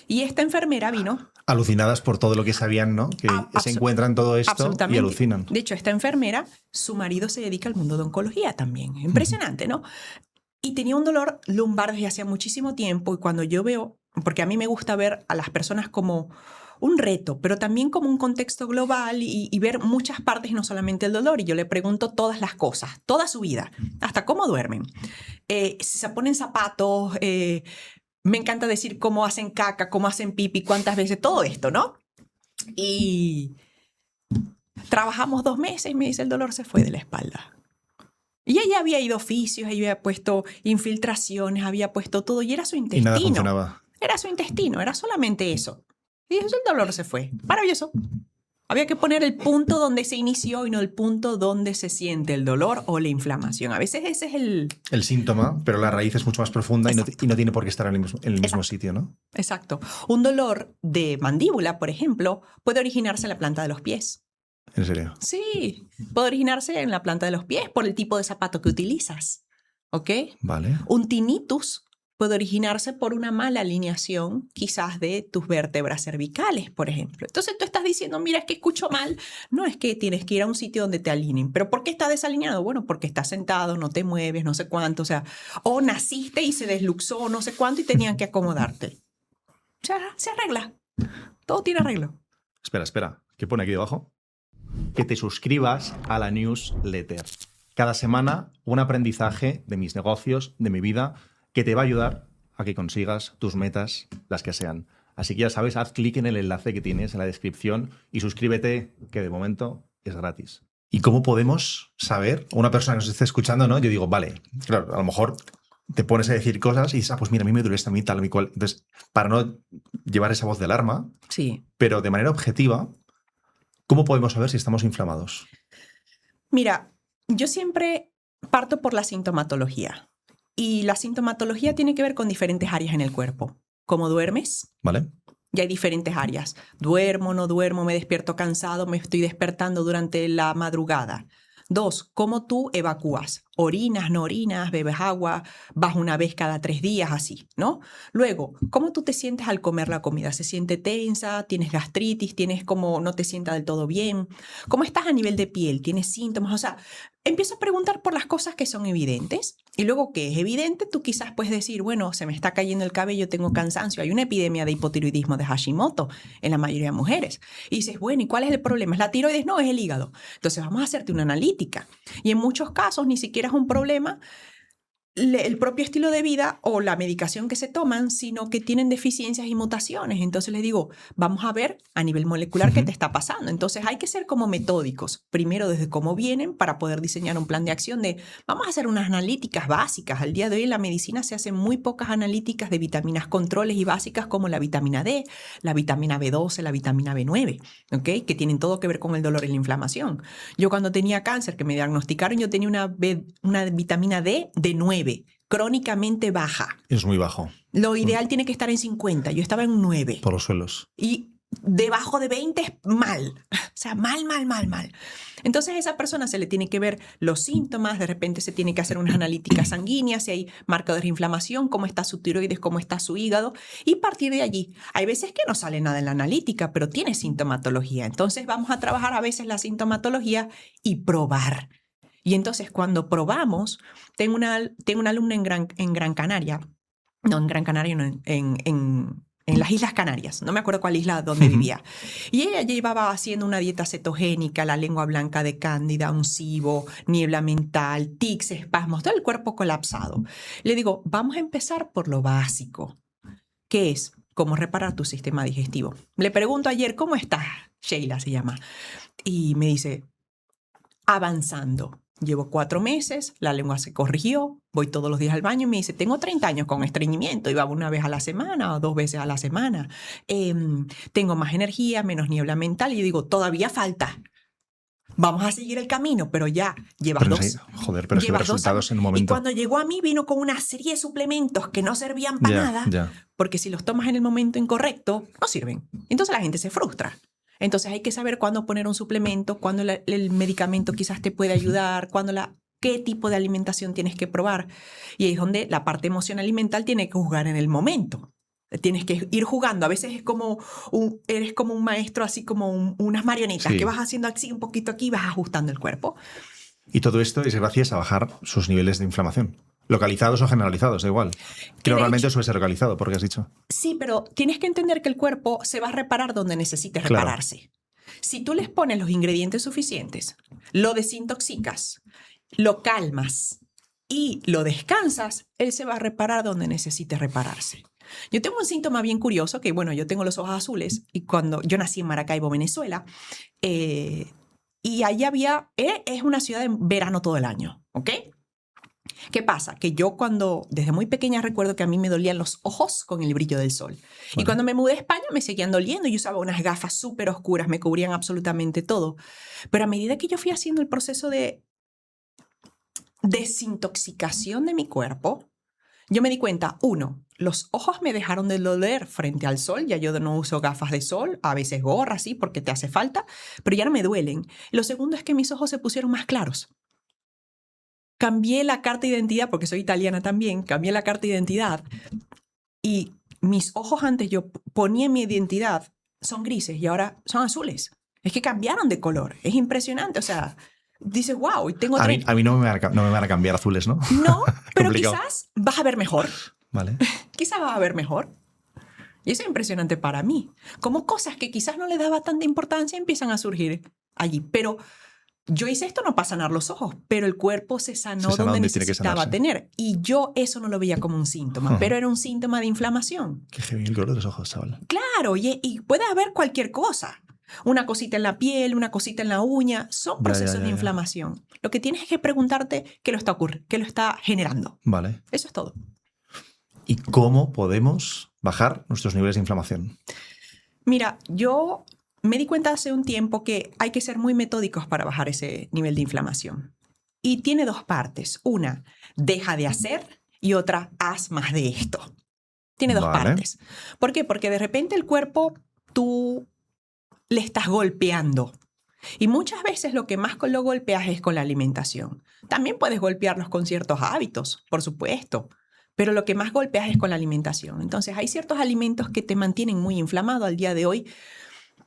Y esta enfermera vino... Alucinadas por todo lo que sabían, ¿no? Que se encuentran todo esto y alucinan. De hecho, esta enfermera, su marido se dedica al mundo de oncología también. Impresionante, ¿no? Y tenía un dolor lumbar desde hacía muchísimo tiempo y cuando yo veo, porque a mí me gusta ver a las personas como un reto, pero también como un contexto global y ver muchas partes y no solamente el dolor. Y yo le pregunto todas las cosas, toda su vida, hasta cómo duermen, si se ponen zapatos, me encanta decir cómo hacen caca, cómo hacen pipi, cuántas veces, todo esto, ¿no? Y trabajamos 2 meses y me dice, el dolor se fue de la espalda. Y ella había ido a oficios, ella había puesto infiltraciones, había puesto todo y era su intestino. Y nada funcionaba. Era su intestino, era solamente eso. Y eso, el dolor se fue. Maravilloso. Había que poner el punto donde se inició y no el punto donde se siente el dolor o la inflamación. A veces ese es el síntoma, pero la raíz es mucho más profunda y no tiene por qué estar en el mismo sitio, ¿no? Exacto. Un dolor de mandíbula, por ejemplo, puede originarse en la planta de los pies. ¿En serio? Sí, puede originarse en la planta de los pies por el tipo de zapato que utilizas. ¿Ok? Vale. Un tinnitus puede originarse por una mala alineación quizás de tus vértebras cervicales, por ejemplo. Entonces tú estás diciendo, mira, es que escucho mal. No, es que tienes que ir a un sitio donde te alineen. ¿Pero por qué está desalineado? Bueno, porque estás sentado, no te mueves, no sé cuánto. O sea, o naciste y se desluxó no sé cuánto y tenían que acomodarte. O sea, se arregla. Todo tiene arreglo. Espera. ¿Qué pone aquí debajo? Que te suscribas a la newsletter. Cada semana un aprendizaje de mis negocios, de mi vida, que te va a ayudar a que consigas tus metas, las que sean. Así que ya sabes, haz clic en el enlace que tienes en la descripción y suscríbete, que de momento es gratis. ¿Y cómo podemos saber, una persona que nos esté escuchando, ¿no? Yo digo, vale, claro, a lo mejor te pones a decir cosas y dices, pues mira, a mí me duele esto, a mí tal, a mí cual. Entonces, para no llevar esa voz de alarma, sí, pero de manera objetiva, ¿cómo podemos saber si estamos inflamados? Mira, yo siempre parto por la sintomatología. Y la sintomatología tiene que ver con diferentes áreas en el cuerpo. ¿Cómo duermes? ¿Vale? Y hay diferentes áreas. Duermo, no duermo, me despierto cansado, me estoy despertando durante la madrugada. 2, ¿cómo tú evacúas? Orinas, no orinas, bebes agua, vas una vez cada 3 días, así, ¿no? Luego, ¿cómo tú te sientes al comer la comida? ¿Se siente tensa? ¿Tienes gastritis? ¿Tienes como no te sienta del todo bien? ¿Cómo estás a nivel de piel? ¿Tienes síntomas? O sea, empiezo a preguntar por las cosas que son evidentes y luego que es evidente, tú quizás puedes decir, bueno, se me está cayendo el cabello, tengo cansancio, hay una epidemia de hipotiroidismo de Hashimoto en la mayoría de mujeres. Y dices, bueno, ¿y cuál es el problema? ¿Es la tiroides? No, es el hígado. Entonces vamos a hacerte una analítica. Y en muchos casos ni siquiera es un problema el propio estilo de vida o la medicación que se toman, sino que tienen deficiencias y mutaciones. Entonces les digo, vamos a ver a nivel molecular qué te está pasando. Entonces hay que ser como metódicos. Primero desde cómo vienen para poder diseñar un plan de acción de vamos a hacer unas analíticas básicas. Al día de hoy en la medicina se hacen muy pocas analíticas de vitaminas controles y básicas como la vitamina D, la vitamina B12, la vitamina B9, ¿okay? Que tienen todo que ver con el dolor y la inflamación. Yo cuando tenía cáncer, que me diagnosticaron, yo tenía una vitamina D de 9. Crónicamente baja. Es muy bajo. Lo ideal tiene que estar en 50. Yo estaba en 9. Por los suelos. Y debajo de 20 es mal. O sea, mal, mal, mal, mal. Entonces a esa persona se le tiene que ver los síntomas, de repente se tiene que hacer unas analíticas sanguíneas, si hay marcadores de inflamación, cómo está su tiroides, cómo está su hígado, y partir de allí. Hay veces que no sale nada en la analítica, pero tiene sintomatología. Entonces vamos a trabajar a veces la sintomatología y probar. Y entonces cuando probamos, tengo una alumna en Gran Canaria, no en Gran Canaria, no, en las Islas Canarias, no me acuerdo cuál isla donde vivía. Y ella llevaba haciendo una dieta cetogénica, la lengua blanca de cándida, un SIBO, niebla mental, tics, espasmos, todo el cuerpo colapsado. Le digo, vamos a empezar por lo básico, que es cómo reparar tu sistema digestivo. Le pregunto ayer, ¿cómo estás? Sheila se llama. Y me dice, avanzando. Llevo 4 meses, la lengua se corrigió, voy todos los días al baño y me dice, tengo 30 años con estreñimiento, iba una vez a la semana o 2 veces a la semana. Tengo más energía, menos niebla mental. Y yo digo, todavía falta. Vamos a seguir el camino, pero ya llevas pero 2. Sí, joder, pero llevas resultados en un momento. Y cuando llegó a mí vino con una serie de suplementos que no servían para nada, porque si los tomas en el momento incorrecto, no sirven. Entonces la gente se frustra. Entonces hay que saber cuándo poner un suplemento, cuándo el medicamento quizás te puede ayudar, qué tipo de alimentación tienes que probar. Y ahí es donde la parte emocional y mental tiene que jugar en el momento. Tienes que ir jugando. A veces es como eres como un maestro, así como unas marionetas que vas haciendo así un poquito aquí y vas ajustando el cuerpo. Y todo esto es gracias a bajar sus niveles de inflamación. Localizados o generalizados, da igual. Que normalmente suele ser localizado, porque has dicho. Sí, pero tienes que entender que el cuerpo se va a reparar donde necesite repararse. Si tú les pones los ingredientes suficientes, lo desintoxicas, lo calmas y lo descansas, él se va a reparar donde necesite repararse. Yo tengo un síntoma bien curioso, que bueno, yo tengo los ojos azules y cuando yo nací en Maracaibo, Venezuela, y allí es una ciudad de verano todo el año, ¿ok? ¿Qué pasa? Que yo desde muy pequeña recuerdo que a mí me dolían los ojos con el brillo del sol. Vale. Y cuando me mudé a España me seguían doliendo y usaba unas gafas súper oscuras, me cubrían absolutamente todo. Pero a medida que yo fui haciendo el proceso de desintoxicación de mi cuerpo, yo me di cuenta, 1, los ojos me dejaron de doler frente al sol, ya yo no uso gafas de sol, a veces gorras, sí, porque te hace falta, pero ya no me duelen. Lo segundo es que mis ojos se pusieron más claros. Cambié la carta de identidad, porque soy italiana también, cambié la carta de identidad y mis ojos antes yo ponía en mi identidad son grises y ahora son azules. Es que cambiaron de color, es impresionante, o sea, dices, wow, tengo... A mí no me van a cambiar azules, ¿no? No, pero quizás vas a ver mejor. Vale. Quizás vas a ver mejor. Y eso es impresionante para mí. Como cosas que quizás no le daba tanta importancia empiezan a surgir allí, pero... Yo hice esto no para sanar los ojos, pero el cuerpo se sanó donde necesitaba tener. Y yo eso no lo veía como un síntoma, pero era un síntoma de inflamación. Qué heavy el color de los ojos, chaval. Claro, y puede haber cualquier cosa. Una cosita en la piel, una cosita en la uña, son procesos de inflamación. Lo que tienes es que preguntarte qué lo está generando. Vale. Eso es todo. ¿Y cómo podemos bajar nuestros niveles de inflamación? Mira, yo... me di cuenta hace un tiempo que hay que ser muy metódicos para bajar ese nivel de inflamación. Y tiene 2 partes. Una, deja de hacer y otra, haz más de esto. Tiene 2 partes. ¿Por qué? Porque de repente el cuerpo tú le estás golpeando. Y muchas veces lo que más lo golpeas es con la alimentación. También puedes golpearlos con ciertos hábitos, por supuesto. Pero lo que más golpeas es con la alimentación. Entonces hay ciertos alimentos que te mantienen muy inflamado al día de hoy,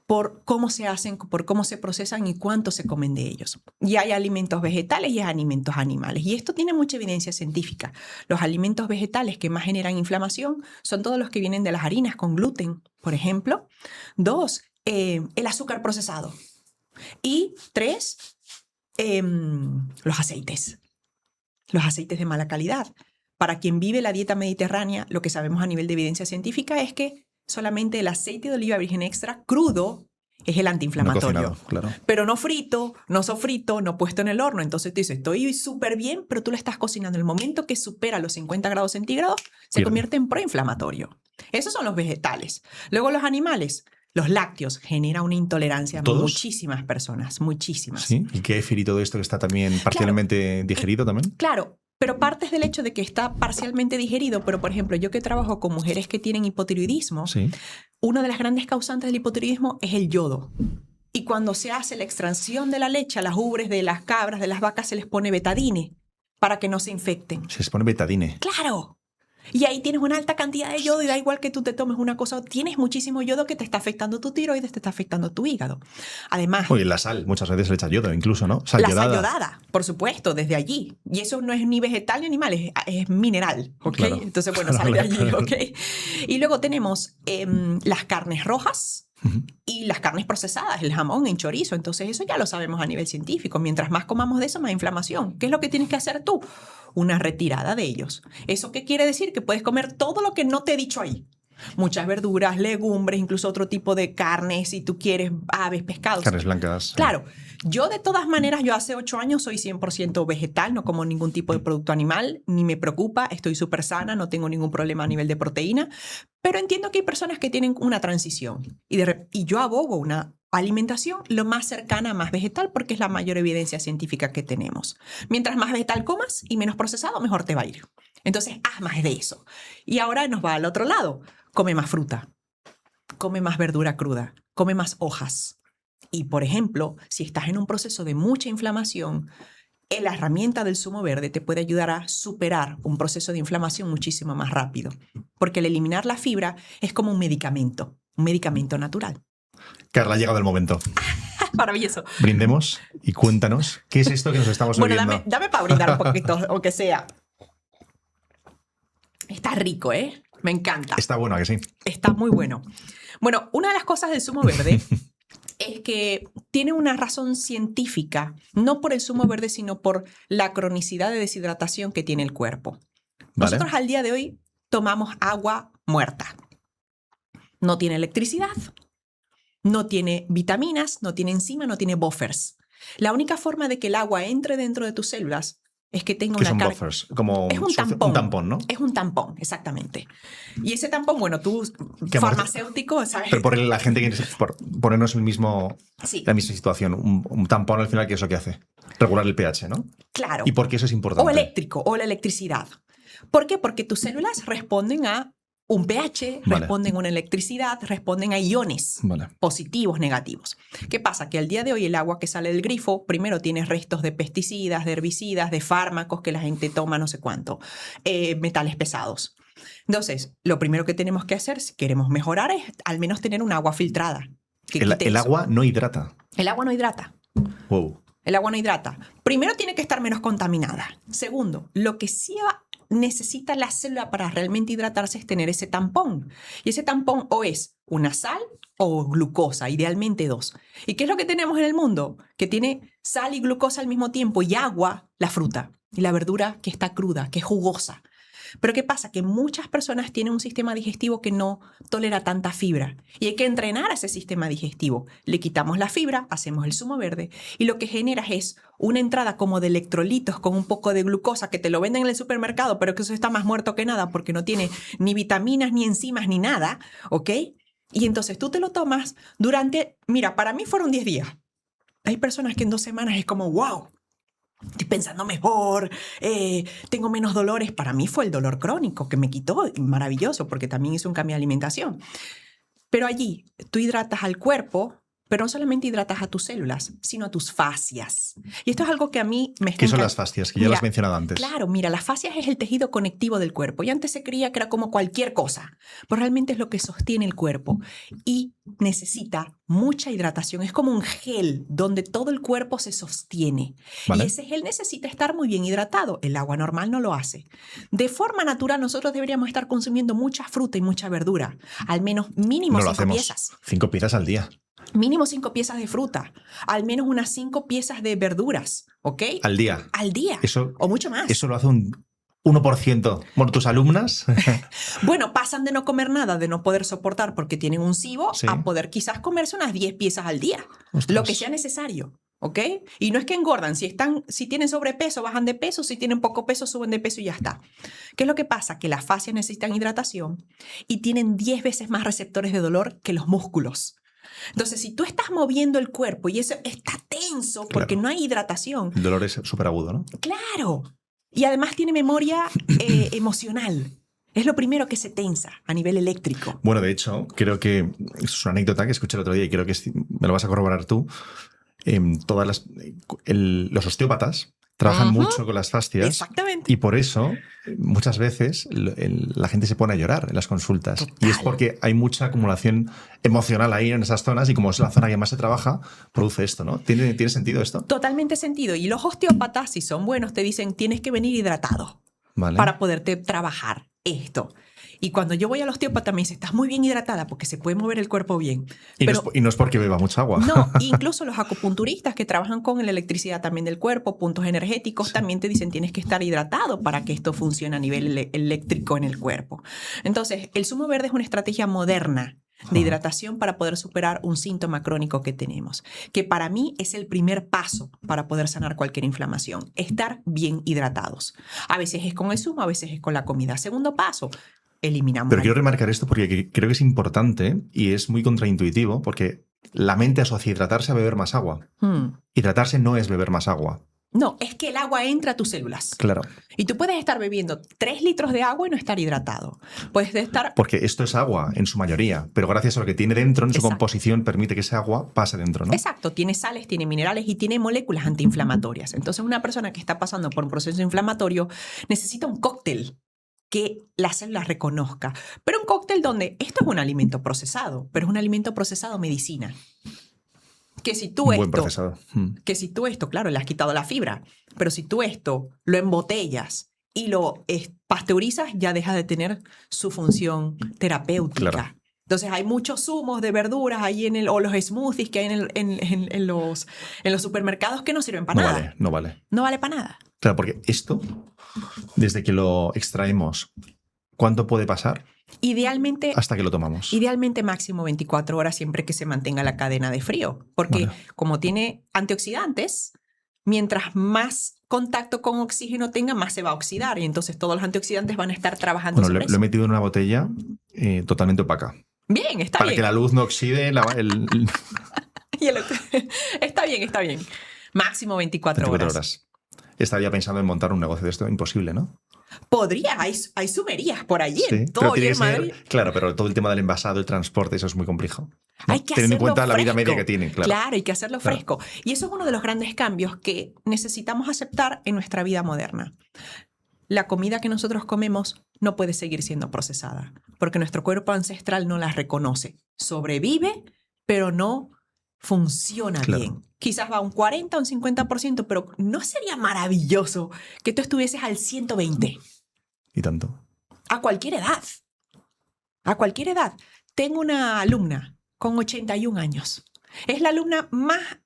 por cómo se hacen, por cómo se procesan y cuánto se comen de ellos. Y hay alimentos vegetales y hay alimentos animales. Y esto tiene mucha evidencia científica. Los alimentos vegetales que más generan inflamación son todos los que vienen de las harinas con gluten, por ejemplo. 2, el azúcar procesado. Y 3, los aceites. Los aceites de mala calidad. Para quien vive la dieta mediterránea, lo que sabemos a nivel de evidencia científica es que solamente el aceite de oliva virgen extra crudo es el antiinflamatorio. No cocinado, claro. Pero no frito, no sofrito, no puesto en el horno. Entonces tú dices, estoy súper bien, pero tú lo estás cocinando. El momento que supera los 50 grados centígrados, se convierte en proinflamatorio. Esos son los vegetales. Luego los animales, los lácteos, genera una intolerancia a muchísimas personas, muchísimas. Sí, el kéfir y todo esto que está también parcialmente digerido también. Claro. Pero partes del hecho de que está parcialmente digerido, pero por ejemplo, yo que trabajo con mujeres que tienen hipotiroidismo, una de las grandes causantes del hipotiroidismo es el yodo. Y cuando se hace la extracción de la leche a las ubres de las cabras, de las vacas, se les pone betadine para que no se infecten. Se les pone betadine. ¡Claro! Y ahí tienes una alta cantidad de yodo y da igual que tú te tomes una cosa, tienes muchísimo yodo que te está afectando tu tiroides, te está afectando tu hígado. Además... Oye, la sal, muchas veces se le echa yodo, incluso, ¿no? La sal yodada, por supuesto, desde allí. Y eso no es ni vegetal ni animal, es mineral, ¿ok? Claro. Entonces, bueno, sale de allí, ¿ok? Y luego tenemos las carnes rojas, y las carnes procesadas, el jamón, el chorizo. Entonces eso ya lo sabemos a nivel científico. Mientras más comamos de eso, más inflamación. ¿Qué es lo que tienes que hacer tú? Una retirada de ellos. ¿Eso qué quiere decir? Que puedes comer todo lo que no te he dicho ahí. Muchas verduras, legumbres, incluso otro tipo de carnes, si tú quieres, aves, pescados. Carnes blancas. Claro. Yo de todas maneras, yo hace 8 años soy 100% vegetal, no como ningún tipo de producto animal, ni me preocupa, estoy súper sana, no tengo ningún problema a nivel de proteína, pero entiendo que hay personas que tienen una transición y yo abogo una alimentación lo más cercana a más vegetal porque es la mayor evidencia científica que tenemos. Mientras más vegetal comas y menos procesado, mejor te va a ir. Entonces, haz más de eso. Y ahora nos va al otro lado. Come más fruta, come más verdura cruda, come más hojas. Y, por ejemplo, si estás en un proceso de mucha inflamación, la herramienta del zumo verde te puede ayudar a superar un proceso de inflamación muchísimo más rápido. Porque el eliminar la fibra es como un medicamento natural. Carla, ha llegado el momento. Maravilloso. Brindemos y cuéntanos, ¿qué es esto que nos estamos bebiendo? Bueno, dame para brindar un poquito, aunque sea. Está rico, ¿eh? Me encanta. Está bueno, ¿a que sí? Está muy bueno. Bueno, una de las cosas del zumo verde es que tiene una razón científica, no por el zumo verde, sino por la cronicidad de deshidratación que tiene el cuerpo. Vale. Nosotros al día de hoy tomamos agua muerta. No tiene electricidad, no tiene vitaminas, no tiene enzima, no tiene buffers. La única forma de que el agua entre dentro de tus células es que tenga ¿Qué una son carga. buffers? Como Es un tampón. Un tampón, ¿no? Es un tampón, exactamente. Y ese tampón, bueno, tú, ¿Qué farmacéutico, ¿sabes? Pero por la gente que por ponernos Sí. la misma situación, un tampón al final, ¿qué es lo que hace? Regular el pH, ¿no? Claro. ¿Y por qué eso es importante? O eléctrico, o la electricidad. ¿Por qué? Porque tus células responden a un pH, Vale. responden a una electricidad, responden a iones Vale. positivos, negativos. ¿Qué pasa? Que al día de hoy el agua que sale del grifo, primero tiene restos de pesticidas, de herbicidas, de fármacos que la gente toma no sé cuánto, metales pesados. Entonces, lo primero que tenemos que hacer si queremos mejorar es al menos tener un agua filtrada. Que quite El eso. agua no hidrata. El agua no hidrata. Wow. El agua no hidrata. Primero, tiene que estar menos contaminada. Segundo, lo que sí necesita la célula para realmente hidratarse es tener ese tampón. Y ese tampón o es una sal o glucosa, idealmente 2. ¿Y qué es lo que tenemos en el mundo? Que tiene sal y glucosa al mismo tiempo y agua, la fruta y la verdura que está cruda, que es jugosa. Pero ¿qué pasa? Que muchas personas tienen un sistema digestivo que no tolera tanta fibra y hay que entrenar a ese sistema digestivo. Le quitamos la fibra, hacemos el zumo verde y lo que generas es una entrada como de electrolitos con un poco de glucosa que te lo venden en el supermercado, pero que eso está más muerto que nada porque no tiene ni vitaminas, ni enzimas, ni nada, ¿ok? Y entonces tú te lo tomas durante, mira, para mí fueron 10 días. Hay personas que en 2 semanas es como, wow. Estoy pensando mejor, tengo menos dolores. Para mí fue el dolor crónico que me quitó, maravilloso, porque también hice un cambio de alimentación. Pero allí tú hidratas al cuerpo, pero no solamente hidratas a tus células, sino a tus fascias. Y esto es algo que a mí me está ¿Qué son las fascias? Que ya lo has mencionado antes. Claro, mira, las fascias es el tejido conectivo del cuerpo. Y antes se creía que era como cualquier cosa, pero realmente es lo que sostiene el cuerpo. Y necesita mucha hidratación. Es como un gel donde todo el cuerpo se sostiene. Vale. Y ese gel necesita estar muy bien hidratado. El agua normal no lo hace. De forma natural, nosotros deberíamos estar consumiendo mucha fruta y mucha verdura. Al menos mínimo No lo 5 hacemos. piezas. 5 piezas al día. Mínimo 5 piezas de fruta. Al menos unas 5 piezas de verduras. ¿Ok? Al día. Al día. Eso, o mucho más. Eso lo hace un 1%. Bueno, tus alumnas. Bueno, pasan de no comer nada, de no poder soportar porque tienen un SIBO, Sí. a poder quizás comerse unas 10 piezas al día. Ostras. Lo que sea necesario. ¿Ok? Y no es que engordan. Si tienen sobrepeso, bajan de peso. Si tienen poco peso, suben de peso y ya está. ¿Qué es lo que pasa? Que las fascias necesitan hidratación y tienen 10 veces más receptores de dolor que los músculos. Entonces, si tú estás moviendo el cuerpo y eso está tenso porque Claro. no hay hidratación, El dolor es súper agudo, ¿no? claro. Y además tiene memoria emocional. Es lo primero que se tensa a nivel eléctrico. Bueno, de hecho, creo que es una anécdota que escuché el otro día y creo que me lo vas a corroborar tú. Los osteópatas trabajan mucho con las fascias. Exactamente. Y por eso muchas veces la gente se pone a llorar en las consultas. Total. Y es porque hay mucha acumulación emocional ahí en esas zonas y como es la zona que más se trabaja, produce esto, ¿no? ¿Tiene sentido esto? Totalmente sentido. Y los osteópatas, si son buenos, te dicen tienes que venir hidratado Vale. para poderte trabajar esto. Y cuando yo voy al osteópata me dice, estás muy bien hidratada porque se puede mover el cuerpo bien. Y, Pero, no es porque beba mucha agua. no, incluso los acupunturistas que trabajan con la electricidad también del cuerpo, puntos energéticos, también te dicen tienes que estar hidratado para que esto funcione a nivel eléctrico en el cuerpo. Entonces, el zumo verde es una estrategia moderna de hidratación para poder superar un síntoma crónico que tenemos, que para mí es el primer paso para poder sanar cualquier inflamación, estar bien hidratados. A veces es con el zumo, a veces es con la comida. Segundo paso, eliminamos. Pero quiero remarcar esto porque creo que es importante y es muy contraintuitivo porque la mente asocia hidratarse a beber más agua. Hidratarse no es beber más agua. No, es que el agua entra a tus células. Claro. Y tú puedes estar bebiendo 3 litros de agua y no estar hidratado. Puedes estar... Porque esto es agua en su mayoría, pero gracias a lo que tiene dentro, en su Exacto. composición, permite que ese agua pase dentro, ¿no? Exacto, tiene sales, tiene minerales y tiene moléculas antiinflamatorias. Entonces, una persona que está pasando por un proceso inflamatorio necesita un cóctel que la célula reconozca. Pero un cóctel donde esto es un alimento procesado, pero es un alimento procesado medicina. Que si tú Un buen procesado. Que si tú esto, claro, le has quitado la fibra, pero si tú esto lo embotellas y lo pasteurizas, ya deja de tener su función terapéutica. Claro. Entonces hay muchos zumos de verduras ahí o los smoothies que hay en los supermercados que no sirven para nada. No vale. No vale para nada. Claro, porque esto, desde que lo extraemos, ¿cuánto puede pasar Idealmente, hasta que lo tomamos? idealmente máximo 24 horas siempre que se mantenga la cadena de frío, porque Vale. como tiene antioxidantes, mientras más contacto con oxígeno tenga, más se va a oxidar y entonces todos los antioxidantes van a estar trabajando Bueno, sobre lo he eso. metido en una botella totalmente opaca. Bien, está Para bien. que la luz no oxide Está bien, está bien. Máximo 24 horas. Estaría pensando en montar un negocio de esto, imposible, ¿no? Podría, hay sumerías por allí en pero todo tiene y que en Madrid. ser, claro, pero todo el tema del envasado, el transporte, eso es muy complejo, ¿no? Hay que teniendo en hacerlo cuenta la vida fresco. media que tiene, claro. Claro, hay que hacerlo Claro. fresco. Y eso es uno de los grandes cambios que necesitamos aceptar en nuestra vida moderna. La comida que nosotros comemos no puede seguir siendo procesada, porque nuestro cuerpo ancestral no la reconoce. Sobrevive, pero no funciona Claro. bien. Quizás va a un 40 o un 50%, pero ¿no sería maravilloso que tú estuvieses al 120? Y tanto. A cualquier edad. A cualquier edad. Tengo una alumna con 81 años. Es la alumna más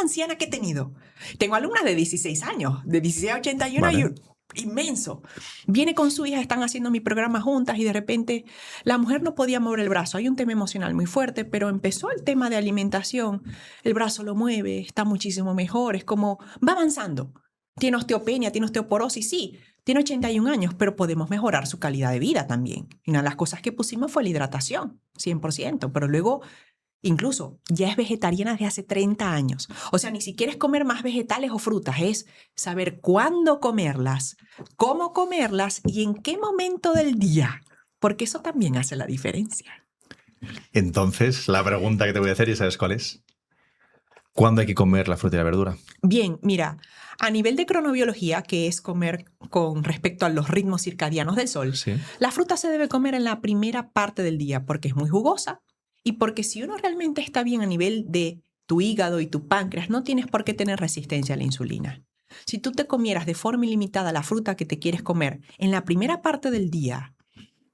anciana que he tenido. Tengo alumnas de 16 años, de 16 a 81 Vale. años. Inmenso. Viene con su hija, están haciendo mi programa juntas y de repente la mujer no podía mover el brazo. Hay un tema emocional muy fuerte, pero empezó el tema de alimentación. El brazo lo mueve, está muchísimo mejor. Es como va avanzando. Tiene osteopenia, tiene osteoporosis, sí. Tiene 81 años, pero podemos mejorar su calidad de vida también. Y una de las cosas que pusimos fue la hidratación, 100%. Pero luego, incluso, ya es vegetariana desde hace 30 años. O sea, ni siquiera es comer más vegetales o frutas, es saber cuándo comerlas, cómo comerlas y en qué momento del día. Porque eso también hace la diferencia. Entonces, la pregunta que te voy a hacer, ¿y sabes cuál es? ¿Cuándo hay que comer la fruta y la verdura? Bien, mira, a nivel de cronobiología, que es comer con respecto a los ritmos circadianos del sol, Sí. la fruta se debe comer en la primera parte del día porque es muy jugosa y porque si uno realmente está bien a nivel de tu hígado y tu páncreas, no tienes por qué tener resistencia a la insulina. Si tú te comieras de forma ilimitada la fruta que te quieres comer en la primera parte del día,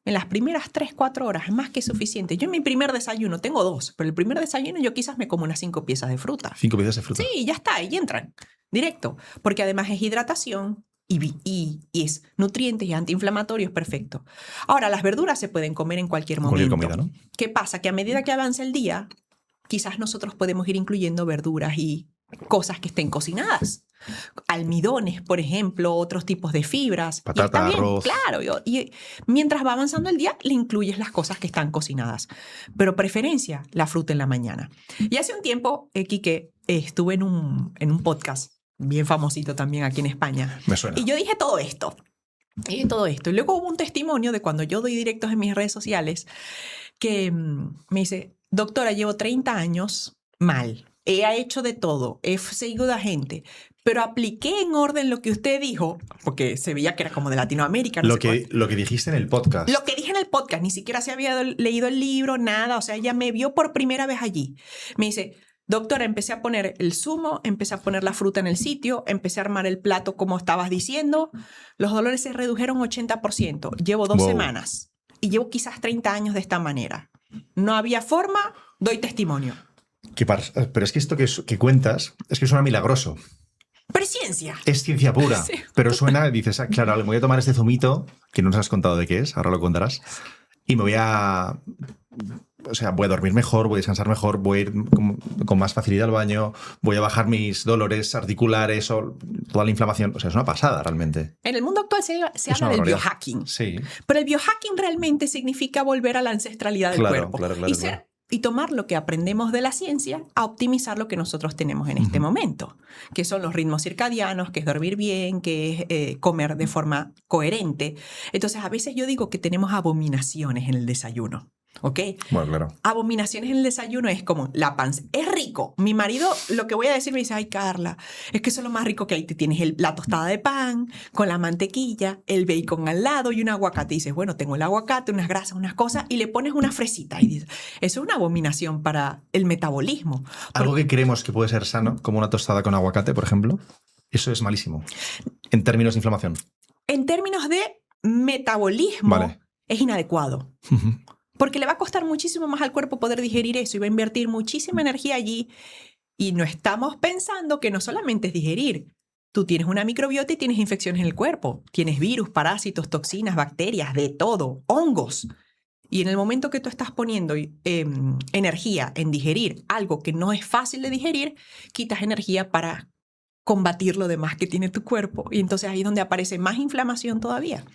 en las primeras 3-4 horas, es más que suficiente. Yo en mi primer desayuno, tengo 2, pero el primer desayuno yo quizás me como unas 5 piezas de fruta. 5 piezas de fruta. Sí, ya está, ahí entran directo, porque además es hidratación y es nutrientes y antiinflamatorio, es perfecto. Ahora, las verduras se pueden comer en cualquier momento. Cualquier comida, ¿no? ¿Qué pasa? Que a medida que avance el día, quizás nosotros podemos ir incluyendo verduras y cosas que estén cocinadas. Almidones, por ejemplo, otros tipos de fibras. Patata, Y está bien, arroz. claro. Y mientras va avanzando el día, le incluyes las cosas que están cocinadas. Pero preferencia, la fruta en la mañana. Y hace un tiempo, Quique, estuve en un podcast bien famosito también aquí en España. Me suena. Y yo dije todo esto. Y todo esto. Y luego hubo un testimonio de cuando yo doy directos en mis redes sociales que me dice, doctora, llevo 30 años mal. He hecho de todo, he seguido a gente, pero apliqué en orden lo que usted dijo, porque se veía que era como de Latinoamérica. No Lo sé que, lo que dijiste en el podcast. Lo que dije en el podcast, ni siquiera se había leído el libro, nada. O sea, ella me vio por primera vez allí. Me dice, doctora, empecé a poner el zumo, empecé a poner la fruta en el sitio, empecé a armar el plato como estabas diciendo. Los dolores se redujeron 80%. Llevo 2 semanas y llevo quizás 30 años de esta manera. No había forma, doy testimonio. Pero es que esto que cuentas es que suena milagroso. Pero es ciencia. Es ciencia pura. Sí. Pero suena, dices, claro, me voy a tomar este zumito, que no nos has contado de qué es, ahora lo contarás, y me voy a... O sea, voy a dormir mejor, voy a descansar mejor, voy a ir con más facilidad al baño, voy a bajar mis dolores articulares o toda la inflamación. O sea, es una pasada realmente. En el mundo actual se habla del biohacking. Sí. Pero el biohacking realmente significa volver a la ancestralidad del cuerpo. Claro, y tomar lo que aprendemos de la ciencia a optimizar lo que nosotros tenemos en este momento, que son los ritmos circadianos, que es dormir bien, que es comer de forma coherente. Entonces, a veces yo digo que tenemos abominaciones en el desayuno. ¿Ok? Bueno, claro. Abominaciones en el desayuno es como la panza. Es rico. Mi marido, lo que voy a decir, me dice, ay, Carla, es que eso es lo más rico que hay. Te tienes la tostada de pan con la mantequilla, el bacon al lado y un aguacate. Y dices, bueno, tengo el aguacate, unas grasas, unas cosas, y le pones una fresita. Y dices, eso es una abominación para el metabolismo. Algo que creemos que puede ser sano, como una tostada con aguacate, por ejemplo, eso es malísimo. En términos de inflamación. En términos de metabolismo, es inadecuado. Porque le va a costar muchísimo más al cuerpo poder digerir eso y va a invertir muchísima energía allí. Y no estamos pensando que no solamente es digerir. Tú tienes una microbiota y tienes infecciones en el cuerpo. Tienes virus, parásitos, toxinas, bacterias, de todo, hongos. Y en el momento que tú estás poniendo energía en digerir algo que no es fácil de digerir, quitas energía para combatir lo demás que tiene tu cuerpo. Y entonces ahí es donde aparece más inflamación todavía.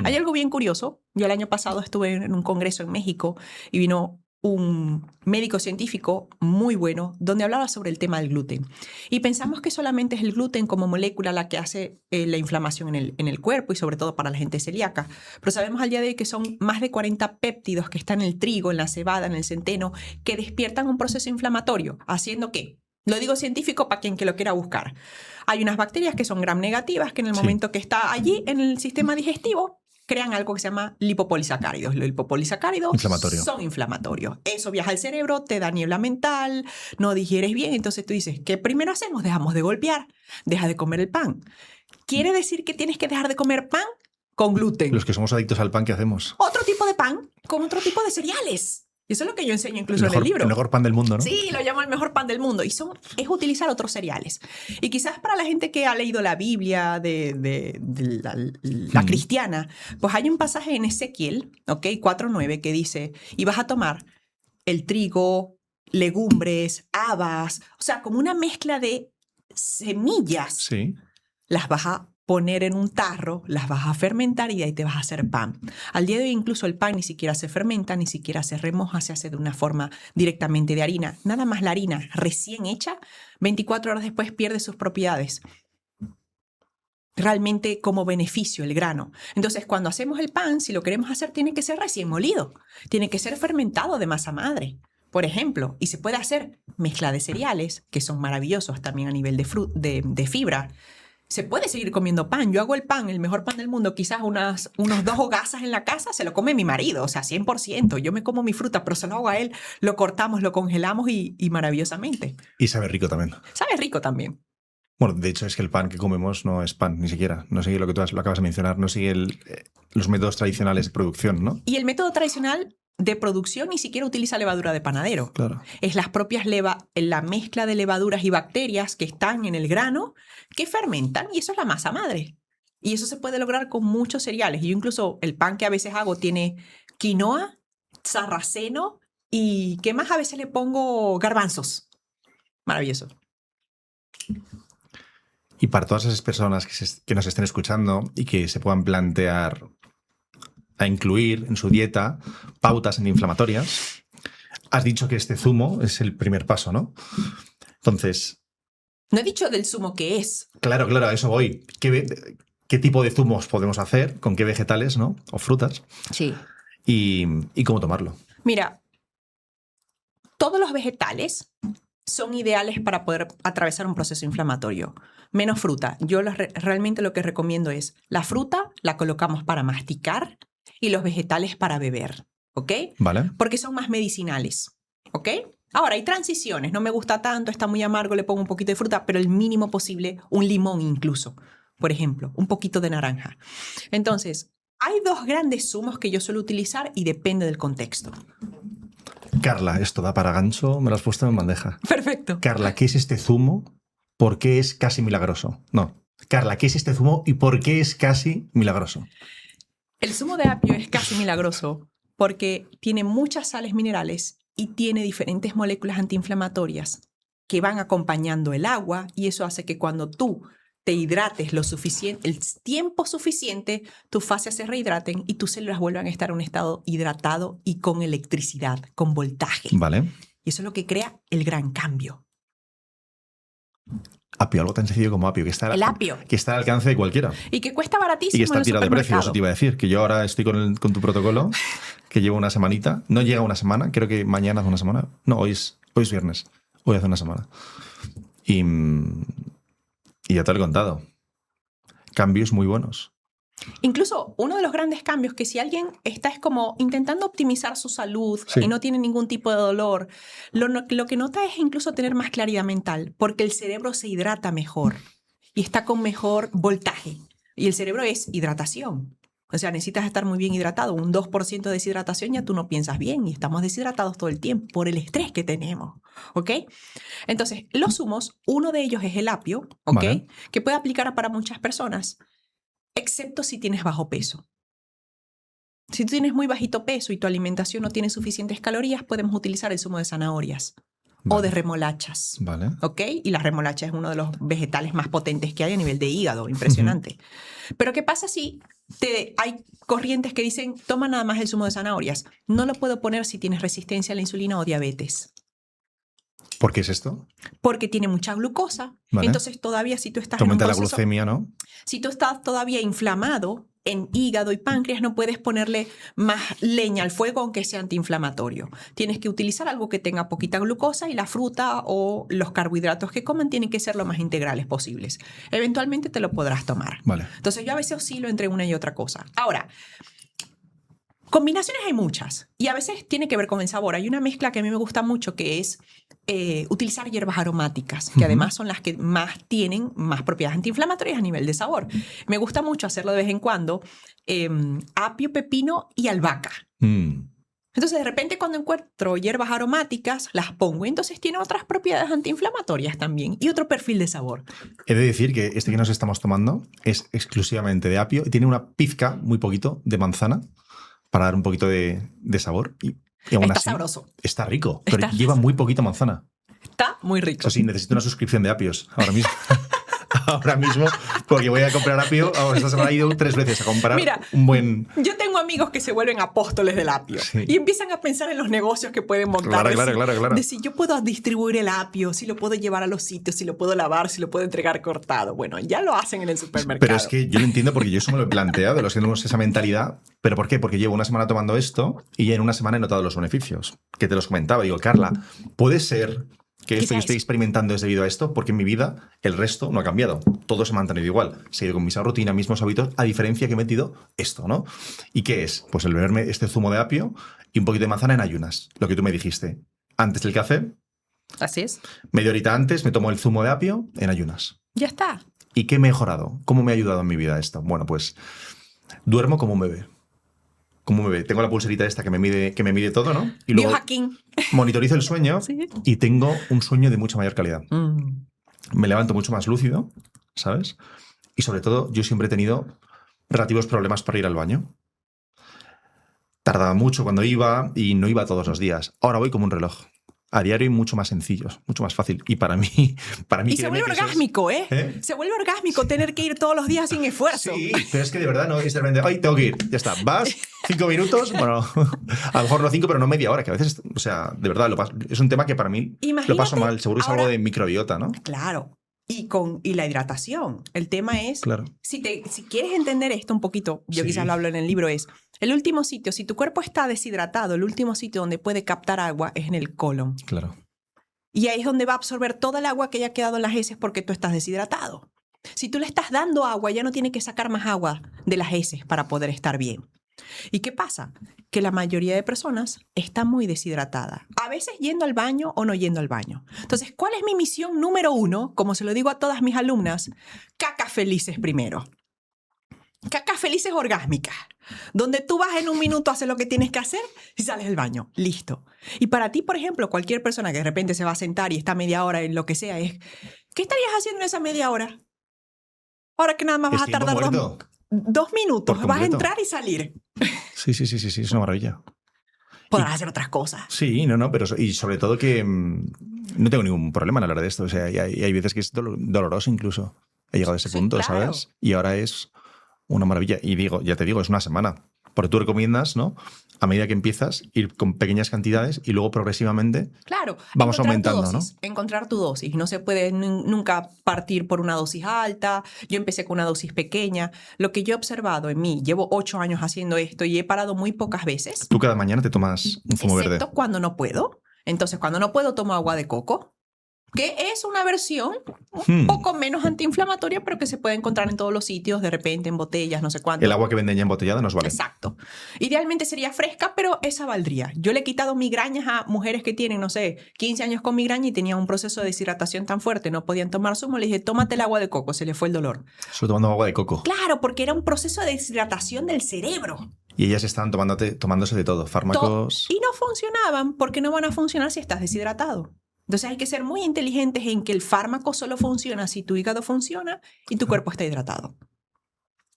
Hay algo bien curioso. Yo el año pasado estuve en un congreso en México y vino un médico científico muy bueno donde hablaba sobre el tema del gluten. Y pensamos que solamente es el gluten como molécula la que hace la inflamación en el cuerpo y sobre todo para la gente celíaca. Pero sabemos al día de hoy que son más de 40 péptidos que están en el trigo, en la cebada, en el centeno, que despiertan un proceso inflamatorio, haciendo que... Lo digo científico para quien que lo quiera buscar. Hay unas bacterias que son gram negativas que en el momento que está allí en el sistema digestivo crean algo que se llama lipopolisacáridos. Los lipopolisacáridos son inflamatorios. Eso viaja al cerebro, te da niebla mental, no digieres bien. Entonces tú dices, ¿qué primero hacemos? Dejamos de golpear, deja de comer el pan. ¿Quiere decir que tienes que dejar de comer pan con gluten? Los que somos adictos al pan, ¿qué hacemos? Otro tipo de pan con otro tipo de cereales. Y eso es lo que yo enseño incluso en el libro. El mejor pan del mundo, ¿no? Sí, lo llamo el mejor pan del mundo. Y es utilizar otros cereales. Y quizás para la gente que ha leído la Biblia de la cristiana, pues hay un pasaje en Ezequiel, ¿ok? 4:9, que dice, y vas a tomar el trigo, legumbres, habas, o sea, como una mezcla de semillas. Sí. Las vas a poner en un tarro, las vas a fermentar y de ahí te vas a hacer pan. Al día de hoy incluso el pan ni siquiera se fermenta, ni siquiera se remoja, se hace de una forma directamente de harina. Nada más la harina recién hecha, 24 horas después pierde sus propiedades. Realmente como beneficio el grano. Entonces cuando hacemos el pan, si lo queremos hacer, tiene que ser recién molido, tiene que ser fermentado de masa madre. Por ejemplo, y se puede hacer mezcla de cereales, que son maravillosos también a nivel de fibra. Se puede seguir comiendo pan. Yo hago el pan, el mejor pan del mundo, quizás unos 2 hogazas en la casa, se lo come mi marido, o sea, 100%. Yo me como mi fruta, pero se lo hago a él, lo cortamos, lo congelamos y maravillosamente. Y sabe rico también. Sabe rico también. Bueno, de hecho es que el pan que comemos no es pan, ni siquiera. No sigue lo que tú lo acabas de mencionar, no sigue los métodos tradicionales de producción, ¿no? Y el método tradicional de producción ni siquiera utiliza levadura de panadero. Claro. Es las propias la mezcla de levaduras y bacterias que están en el grano que fermentan y eso es la masa madre. Y eso se puede lograr con muchos cereales. Yo incluso el pan que a veces hago tiene quinoa, sarraceno y ¿qué más? A veces le pongo garbanzos. Maravilloso. Y para todas esas personas que nos estén escuchando y que se puedan plantear a incluir en su dieta pautas antiinflamatorias, has dicho que este zumo es el primer paso, ¿no? Entonces... No he dicho del zumo que es. Claro, a eso voy. ¿Qué qué tipo de zumos podemos hacer, con qué vegetales, ¿no? O frutas, Sí. y cómo tomarlo. Mira, todos los vegetales son ideales para poder atravesar un proceso inflamatorio. Menos fruta. Yo realmente lo que recomiendo es la fruta la colocamos para masticar y los vegetales para beber, ¿ok? ¿Vale? Porque son más medicinales, ¿ok? Ahora, hay transiciones. No me gusta tanto, está muy amargo, le pongo un poquito de fruta, pero el mínimo posible, un limón incluso, por ejemplo, un poquito de naranja. Entonces, hay dos grandes zumos que yo suelo utilizar y depende del contexto. Carla, esto da para gancho, me lo has puesto en bandeja. Perfecto. Carla, ¿qué es este zumo? ¿Por qué es casi milagroso? No. Carla, ¿qué es este zumo y por qué es casi milagroso? El zumo de apio es casi milagroso porque tiene muchas sales minerales y tiene diferentes moléculas antiinflamatorias que van acompañando el agua y eso hace que cuando tú te hidrates lo suficiente, el tiempo suficiente, tus fascias se rehidraten y tus células vuelvan a estar en un estado hidratado y con electricidad, con voltaje. Vale. Y eso es lo que crea el gran cambio. Apio, algo tan sencillo como apio, que está, El apio. que está al alcance de cualquiera. Y que cuesta baratísimo Y que está en el tirado de precio, eso supermercado. te iba a decir. Que yo ahora estoy con tu protocolo, que llevo una semanita. No llega una semana, creo que mañana hace una semana. No, hoy es viernes. Hoy hace una semana. Y ya te lo he contado. Cambios muy buenos. Incluso uno de los grandes cambios que si alguien está es como intentando optimizar su salud Sí. y no tiene ningún tipo de dolor, lo que nota es incluso tener más claridad mental porque el cerebro se hidrata mejor y está con mejor voltaje. Y el cerebro es hidratación. O sea, necesitas estar muy bien hidratado. Un 2% de deshidratación ya tú no piensas bien y estamos deshidratados todo el tiempo por el estrés que tenemos. ¿Ok? Entonces, los zumos, uno de ellos es el apio, ¿ok? Vale. Que puede aplicar para muchas personas, excepto si tienes bajo peso. Si tú tienes muy bajito peso y tu alimentación no tiene suficientes calorías, podemos utilizar el zumo de zanahorias o de remolachas. Vale. ¿Ok? Y la remolacha es uno de los vegetales más potentes que hay a nivel de hígado, impresionante. Pero ¿qué pasa si hay corrientes que dicen, toma nada más el zumo de zanahorias? No lo puedo poner si tienes resistencia a la insulina o diabetes. ¿Por qué es esto? Porque tiene mucha glucosa. Vale. Entonces todavía si tú estás Te en un aumenta la proceso, glucemia, ¿no? si tú estás todavía inflamado en hígado y páncreas, no puedes ponerle más leña al fuego aunque sea antiinflamatorio. Tienes que utilizar algo que tenga poquita glucosa y la fruta o los carbohidratos que coman tienen que ser lo más integrales posibles. Eventualmente te lo podrás tomar. Vale. Entonces yo a veces oscilo entre una y otra cosa. Ahora, combinaciones hay muchas y a veces tiene que ver con el sabor. Hay una mezcla que a mí me gusta mucho que es utilizar hierbas aromáticas, que además son las que más tienen más propiedades antiinflamatorias a nivel de sabor. Me gusta mucho hacerlo de vez en cuando. Apio, pepino y albahaca. Entonces, de repente, cuando encuentro hierbas aromáticas, las pongo. Entonces, tiene otras propiedades antiinflamatorias también y otro perfil de sabor. He de decir que este que nos estamos tomando es exclusivamente de apio y tiene una pizca, muy poquito, de manzana para dar un poquito de sabor. Y aún Está así, sabroso. está rico, pero Está- lleva muy poquito manzana. Está muy rico. Eso sí, necesito una suscripción de apios ahora mismo. Ahora mismo, porque voy a comprar apio. Ahora, esta semana he ido 3 veces a comprar Mira, un buen... Yo tengo amigos que se vuelven apóstoles del apio Sí. y empiezan a pensar en los negocios que pueden montar. Claro. De si yo puedo distribuir el apio, si lo puedo llevar a los sitios, si lo puedo lavar, si lo puedo entregar cortado. Bueno, ya lo hacen en el supermercado. Pero es que yo lo entiendo porque yo eso me lo he planteado, los que tenemos esa mentalidad. ¿Pero por qué? Porque llevo una semana tomando esto y ya en una semana he notado los beneficios, que te los comentaba. Digo, Carla, ¿puede ser que esto que Quizás. estoy experimentando es debido a esto? Porque en mi vida el resto no ha cambiado. Todo se ha mantenido igual. Seguido con misma rutina, mismos hábitos, a diferencia que he metido esto, ¿no? ¿Y qué es? Pues el beberme este zumo de apio y un poquito de manzana en ayunas. Lo que tú me dijiste. Antes del café, Así es. media horita antes, me tomo el zumo de apio en ayunas. Ya está. ¿Y qué he mejorado? ¿Cómo me ha ayudado en mi vida esto? Bueno, pues duermo como un bebé. Como un bebé. Tengo la pulserita esta que me mide todo, ¿no? Y luego Biohacking. monitorizo el sueño Sí. y tengo un sueño de mucha mayor calidad. Mm. Me levanto mucho más lúcido, ¿sabes? Y sobre todo, yo siempre he tenido relativos problemas para ir al baño. Tardaba mucho cuando iba y no iba todos los días. Ahora voy como un reloj. A diario y mucho más sencillo, mucho más fácil. Y para mí Y se créeme vuelve que eso es- orgásmico, ¿eh? ¿Eh? Se vuelve orgásmico tener que ir todos los días sin esfuerzo. Sí, pero es que de verdad no es de repente, ay, tengo que ir, ya está, vas 5 minutos, bueno, a lo mejor no 5, pero no media hora, que a veces, o sea, de verdad, es un tema que para mí lo paso Imagínate mal, seguro es ahora- algo de microbiota, ¿no? Claro. y la hidratación. El tema es, Claro. si quieres entender esto un poquito, yo Sí. quizás lo hablo en el libro, es el último sitio, si tu cuerpo está deshidratado, el último sitio donde puede captar agua es en el colon. Claro. Y ahí es donde va a absorber toda el agua que haya quedado en las heces porque tú estás deshidratado. Si tú le estás dando agua, ya no tiene que sacar más agua de las heces para poder estar bien. ¿Y qué pasa? Que la mayoría de personas está muy deshidratada. A veces yendo al baño o no yendo al baño. Entonces, ¿cuál es mi misión número 1? Como se lo digo a todas mis alumnas, cacas felices primero. Cacas felices orgásmicas, donde tú vas en un minuto, haces lo que tienes que hacer y sales del baño. Listo. Y para ti, por ejemplo, cualquier persona que de repente se va a sentar y está media hora en lo que sea, es, ¿qué estarías haciendo en esa media hora? Ahora que nada más vas a Es tiempo tardar muerto. 2 minutos, Por vas a completo. entrar y salir. Sí, es una maravilla. Podrás hacer otras cosas. Sí, no, pero y sobre todo que no tengo ningún problema en hablar de esto. O sea, hay veces que es doloroso incluso. He llegado a ese Sí, punto, claro. ¿sabes? Y ahora es una maravilla. Y digo, ya te digo, es una semana. Porque tú recomiendas, ¿no? A medida que empiezas, ir con pequeñas cantidades y luego progresivamente Claro, vamos encontrar aumentando, tu dosis, encontrar tu dosis. No se puede nunca partir por una dosis alta. Yo empecé con una dosis pequeña. Lo que yo he observado en mí, llevo 8 años haciendo esto y he parado muy pocas veces, tú cada mañana te tomas un zumo verde. excepto cuando no puedo. Entonces, cuando no puedo, tomo agua de coco, que es una versión un poco menos antiinflamatoria, pero que se puede encontrar en todos los sitios, de repente en botellas, no sé cuánto. El agua que venden ya embotellada nos vale. Exacto. Idealmente sería fresca, pero esa valdría. Yo le he quitado migrañas a mujeres que tienen, no sé, 15 años con migraña y tenían un proceso de deshidratación tan fuerte, no podían tomar zumo. Le dije, tómate el agua de coco, se le fue el dolor. Solo tomando agua de coco. Claro, porque era un proceso de deshidratación del cerebro. Y ellas estaban tomándose de todo. Fármacos. Y no funcionaban porque no van a funcionar si estás deshidratado. Entonces hay que ser muy inteligentes en que el fármaco solo funciona si tu hígado funciona y tu cuerpo está hidratado.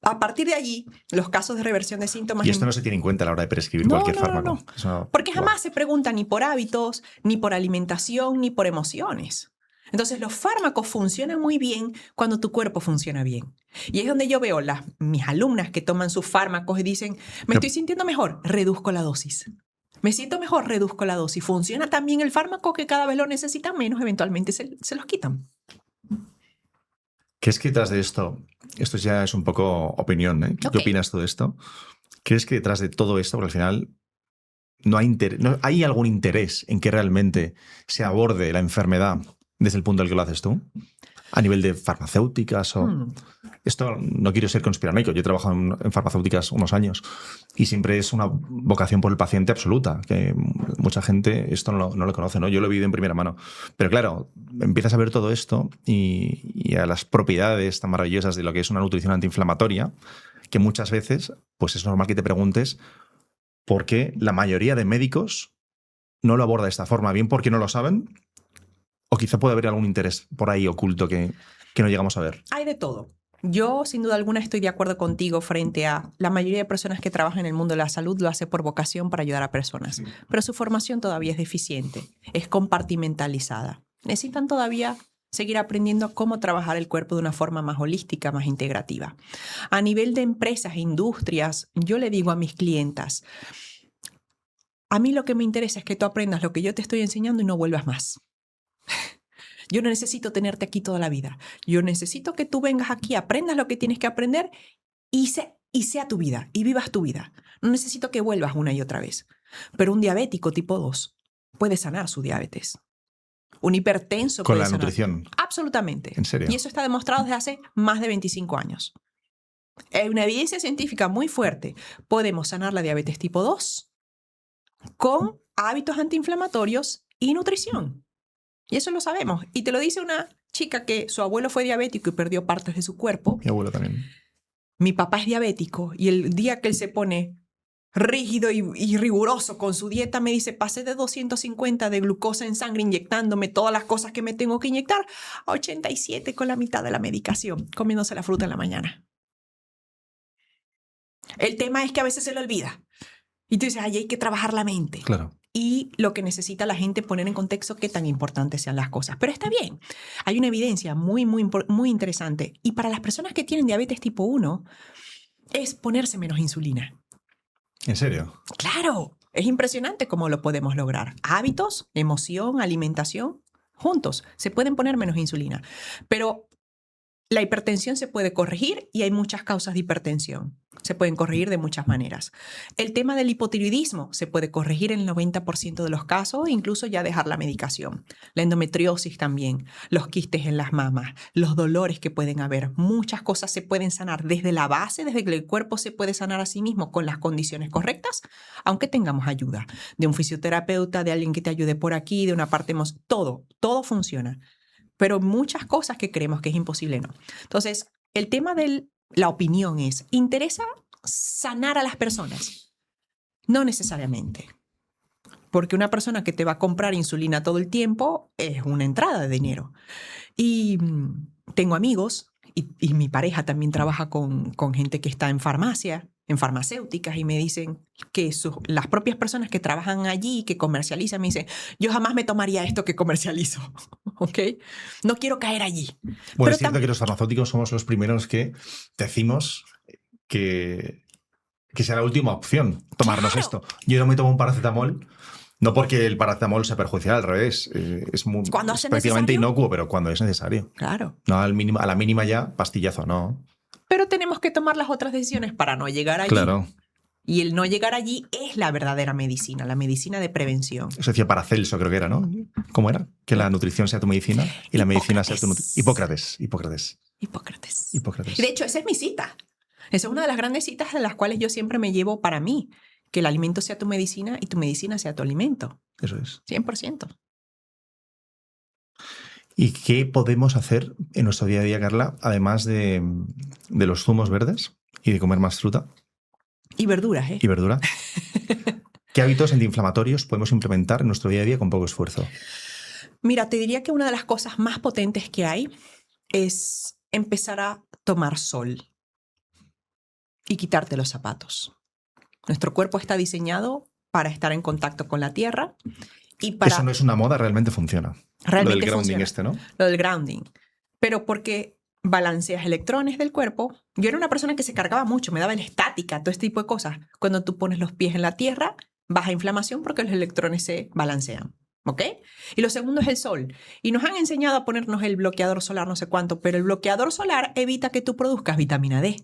A partir de allí, los casos de reversión de síntomas... Y esto no se tiene en cuenta a la hora de prescribir No, cualquier no, no, fármaco. no. Eso, Porque wow. jamás se pregunta ni por hábitos, ni por alimentación, ni por emociones. Entonces los fármacos funcionan muy bien cuando tu cuerpo funciona bien. Y es donde yo veo mis alumnas que toman sus fármacos y dicen, me estoy sintiendo mejor, reduzco la dosis. Me siento mejor, reduzco la dosis. Funciona también el fármaco que cada vez lo necesitan menos, eventualmente se los quitan. ¿Crees que detrás de esto ya es un poco opinión, ¿eh? ¿Qué Ok. opinas tú de esto? ¿Crees que detrás de todo esto, porque al final no hay algún interés en que realmente se aborde la enfermedad desde el punto del que lo haces tú? A nivel de farmacéuticas o... Esto no quiero ser conspiranoico. Yo he trabajado en farmacéuticas unos años y siempre es una vocación por el paciente absoluta, que mucha gente esto no lo conoce, ¿no? Yo lo he vivido en primera mano. Pero claro, empiezas a ver todo esto y a las propiedades tan maravillosas de lo que es una nutrición antiinflamatoria, que muchas veces pues es normal que te preguntes por qué la mayoría de médicos no lo aborda de esta forma. Bien porque no lo saben, o quizá puede haber algún interés por ahí oculto que no llegamos a ver. Hay de todo. Yo, sin duda alguna, estoy de acuerdo contigo frente a la mayoría de personas que trabajan en el mundo de la salud lo hace por vocación para ayudar a personas. Sí. Pero su formación todavía es deficiente, es compartimentalizada. Necesitan todavía seguir aprendiendo cómo trabajar el cuerpo de una forma más holística, más integrativa. A nivel de empresas e industrias, yo le digo a mis clientas, a mí lo que me interesa es que tú aprendas lo que yo te estoy enseñando y no vuelvas más. Yo no necesito tenerte aquí toda la vida. Yo necesito que tú vengas aquí, aprendas lo que tienes que aprender y sea tu vida, y vivas tu vida. No necesito que vuelvas una y otra vez. Pero un diabético tipo 2 puede sanar su diabetes. Un hipertenso Con puede la sanar. nutrición. Absolutamente. ¿En serio? Y eso está demostrado desde hace más de 25 años. Hay una evidencia científica muy fuerte. Podemos sanar la diabetes tipo 2 con hábitos antiinflamatorios y nutrición. Y eso lo sabemos. Y te lo dice una chica que su abuelo fue diabético y perdió partes de su cuerpo. Mi abuelo también. Mi papá es diabético y el día que él se pone rígido y riguroso con su dieta, me dice, pasé de 250 de glucosa en sangre inyectándome todas las cosas que me tengo que inyectar a 87 con la mitad de la medicación, comiéndose la fruta en la mañana. El tema es que a veces se le olvida. Y tú dices, ay, hay que trabajar la mente. Claro. Y lo que necesita la gente poner en contexto qué tan importantes sean las cosas. Pero está bien. Hay una evidencia muy interesante. Y para las personas que tienen diabetes tipo 1, es ponerse menos insulina. ¿En serio? Claro, es impresionante cómo lo podemos lograr. Hábitos, emoción, alimentación. juntos. Se pueden poner menos insulina. Pero la hipertensión se puede corregir y hay muchas causas de hipertensión. Se pueden corregir de muchas maneras. El tema del hipotiroidismo se puede corregir en el 90% de los casos e incluso ya dejar la medicación. La endometriosis también, los quistes en las mamas, los dolores que pueden haber. Muchas cosas se pueden sanar desde la base, desde que el cuerpo se puede sanar a sí mismo con las condiciones correctas, aunque tengamos ayuda de un fisioterapeuta, de alguien que te ayude por aquí, de una parte todo funciona. Pero muchas cosas que creemos que es imposible, no. Entonces, el tema de la opinión es, ¿interesa sanar a las personas? No necesariamente. Porque una persona que te va a comprar insulina todo el tiempo es una entrada de dinero. Y tengo amigos, y mi pareja también trabaja con gente que está en farmacia, en farmacéuticas, y me dicen que las propias personas que trabajan allí, que comercializan, me dicen, yo jamás me tomaría esto que comercializo, ¿ok? No quiero caer allí. Bueno, Pero es cierto que los farmacéuticos somos los primeros que decimos que sea la última opción tomarnos ¡Claro! esto. Yo no me tomo un paracetamol, no porque el paracetamol sea perjudicial, al revés. Es Cuando hace prácticamente necesario. inocuo, pero cuando es necesario. Claro. No a la mínima ya, pastillazo, no. Pero tenemos que tomar las otras decisiones para no llegar allí. Claro. Y el no llegar allí es la verdadera medicina, la medicina de prevención. Eso decía Paracelso, creo que era, ¿no? ¿Cómo era? Que la nutrición sea tu medicina y la medicina sea tu nutrición. Hipócrates. Y de hecho, esa es mi cita. Esa es una de las grandes citas de las cuales yo siempre me llevo para mí. Que el alimento sea tu medicina y tu medicina sea tu alimento. Eso es. 100%. ¿Y qué podemos hacer en nuestro día a día, Carla, además de los zumos verdes y de comer más fruta? Y verduras, ¿eh? Y verdura. ¿Qué hábitos antiinflamatorios podemos implementar en nuestro día a día con poco esfuerzo? Mira, te diría que una de las cosas más potentes que hay es empezar a tomar sol y quitarte los zapatos. Nuestro cuerpo está diseñado para estar en contacto con la tierra y para... Eso no es una moda, realmente funciona. Realmente Lo del grounding funciona. ¿no? Lo del grounding. Pero porque balanceas electrones del cuerpo. Yo era una persona que se cargaba mucho, me daba la estática, todo este tipo de cosas. Cuando tú pones los pies en la tierra, baja inflamación porque los electrones se balancean. ¿Ok? Y lo segundo es el sol. Y nos han enseñado a ponernos el bloqueador solar no sé cuánto, pero el bloqueador solar evita que tú produzcas vitamina D,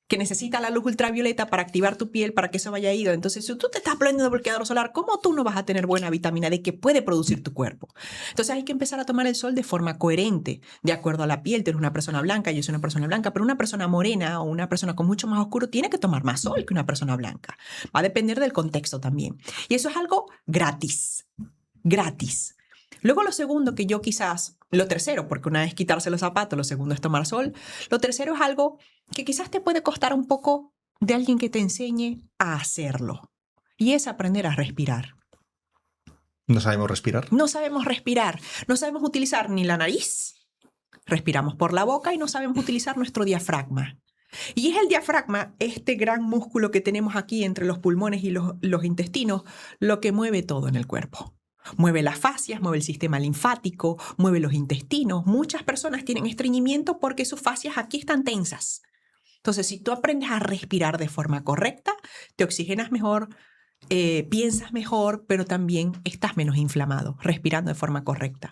que necesita la luz ultravioleta para activar tu piel, para que eso vaya ido. Entonces, si tú te estás poniendo bloqueador solar, ¿cómo tú no vas a tener buena vitamina D que puede producir tu cuerpo? Entonces, hay que empezar a tomar el sol de forma coherente, de acuerdo a la piel. Tú eres una persona blanca, yo soy una persona blanca, pero una persona morena o una persona con mucho más oscuro tiene que tomar más sol que una persona blanca. Va a depender del contexto también. Y eso es algo gratis. Gratis. Luego lo segundo que yo quizás, lo tercero, porque una es quitarse los zapatos, lo segundo es tomar sol, lo tercero es algo que quizás te puede costar un poco de alguien que te enseñe a hacerlo. Y es aprender a respirar. ¿No sabemos respirar? No sabemos respirar, no sabemos utilizar ni la nariz, respiramos por la boca y no sabemos utilizar nuestro diafragma. Y es el diafragma, este gran músculo que tenemos aquí entre los pulmones y los intestinos, lo que mueve todo en el cuerpo. Mueve las fascias, mueve el sistema linfático, mueve los intestinos. Muchas personas tienen estreñimiento porque sus fascias aquí están tensas. Entonces, si tú aprendes a respirar de forma correcta, te oxigenas mejor, piensas mejor, pero también estás menos inflamado, respirando de forma correcta.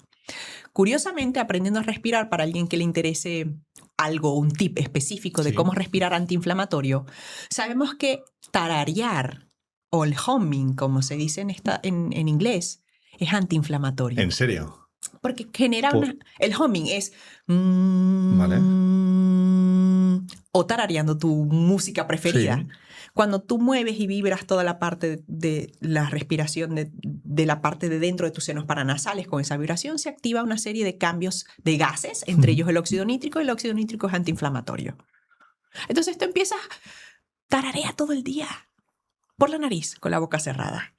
Curiosamente, aprendiendo a respirar para alguien que le interese algo, un tip específico de cómo respirar antiinflamatorio, sabemos que tararear o el humming, como se dice en inglés, es antiinflamatorio. ¿En serio? Porque genera el humming es... Vale. O tarareando tu música preferida. Sí. Cuando tú mueves y vibras toda la parte de la respiración de la parte de dentro de tus senos paranasales, con esa vibración se activa una serie de cambios de gases, entre ellos el óxido nítrico, y el óxido nítrico es antiinflamatorio. Entonces tú empiezas, tararea todo el día, por la nariz, con la boca cerrada.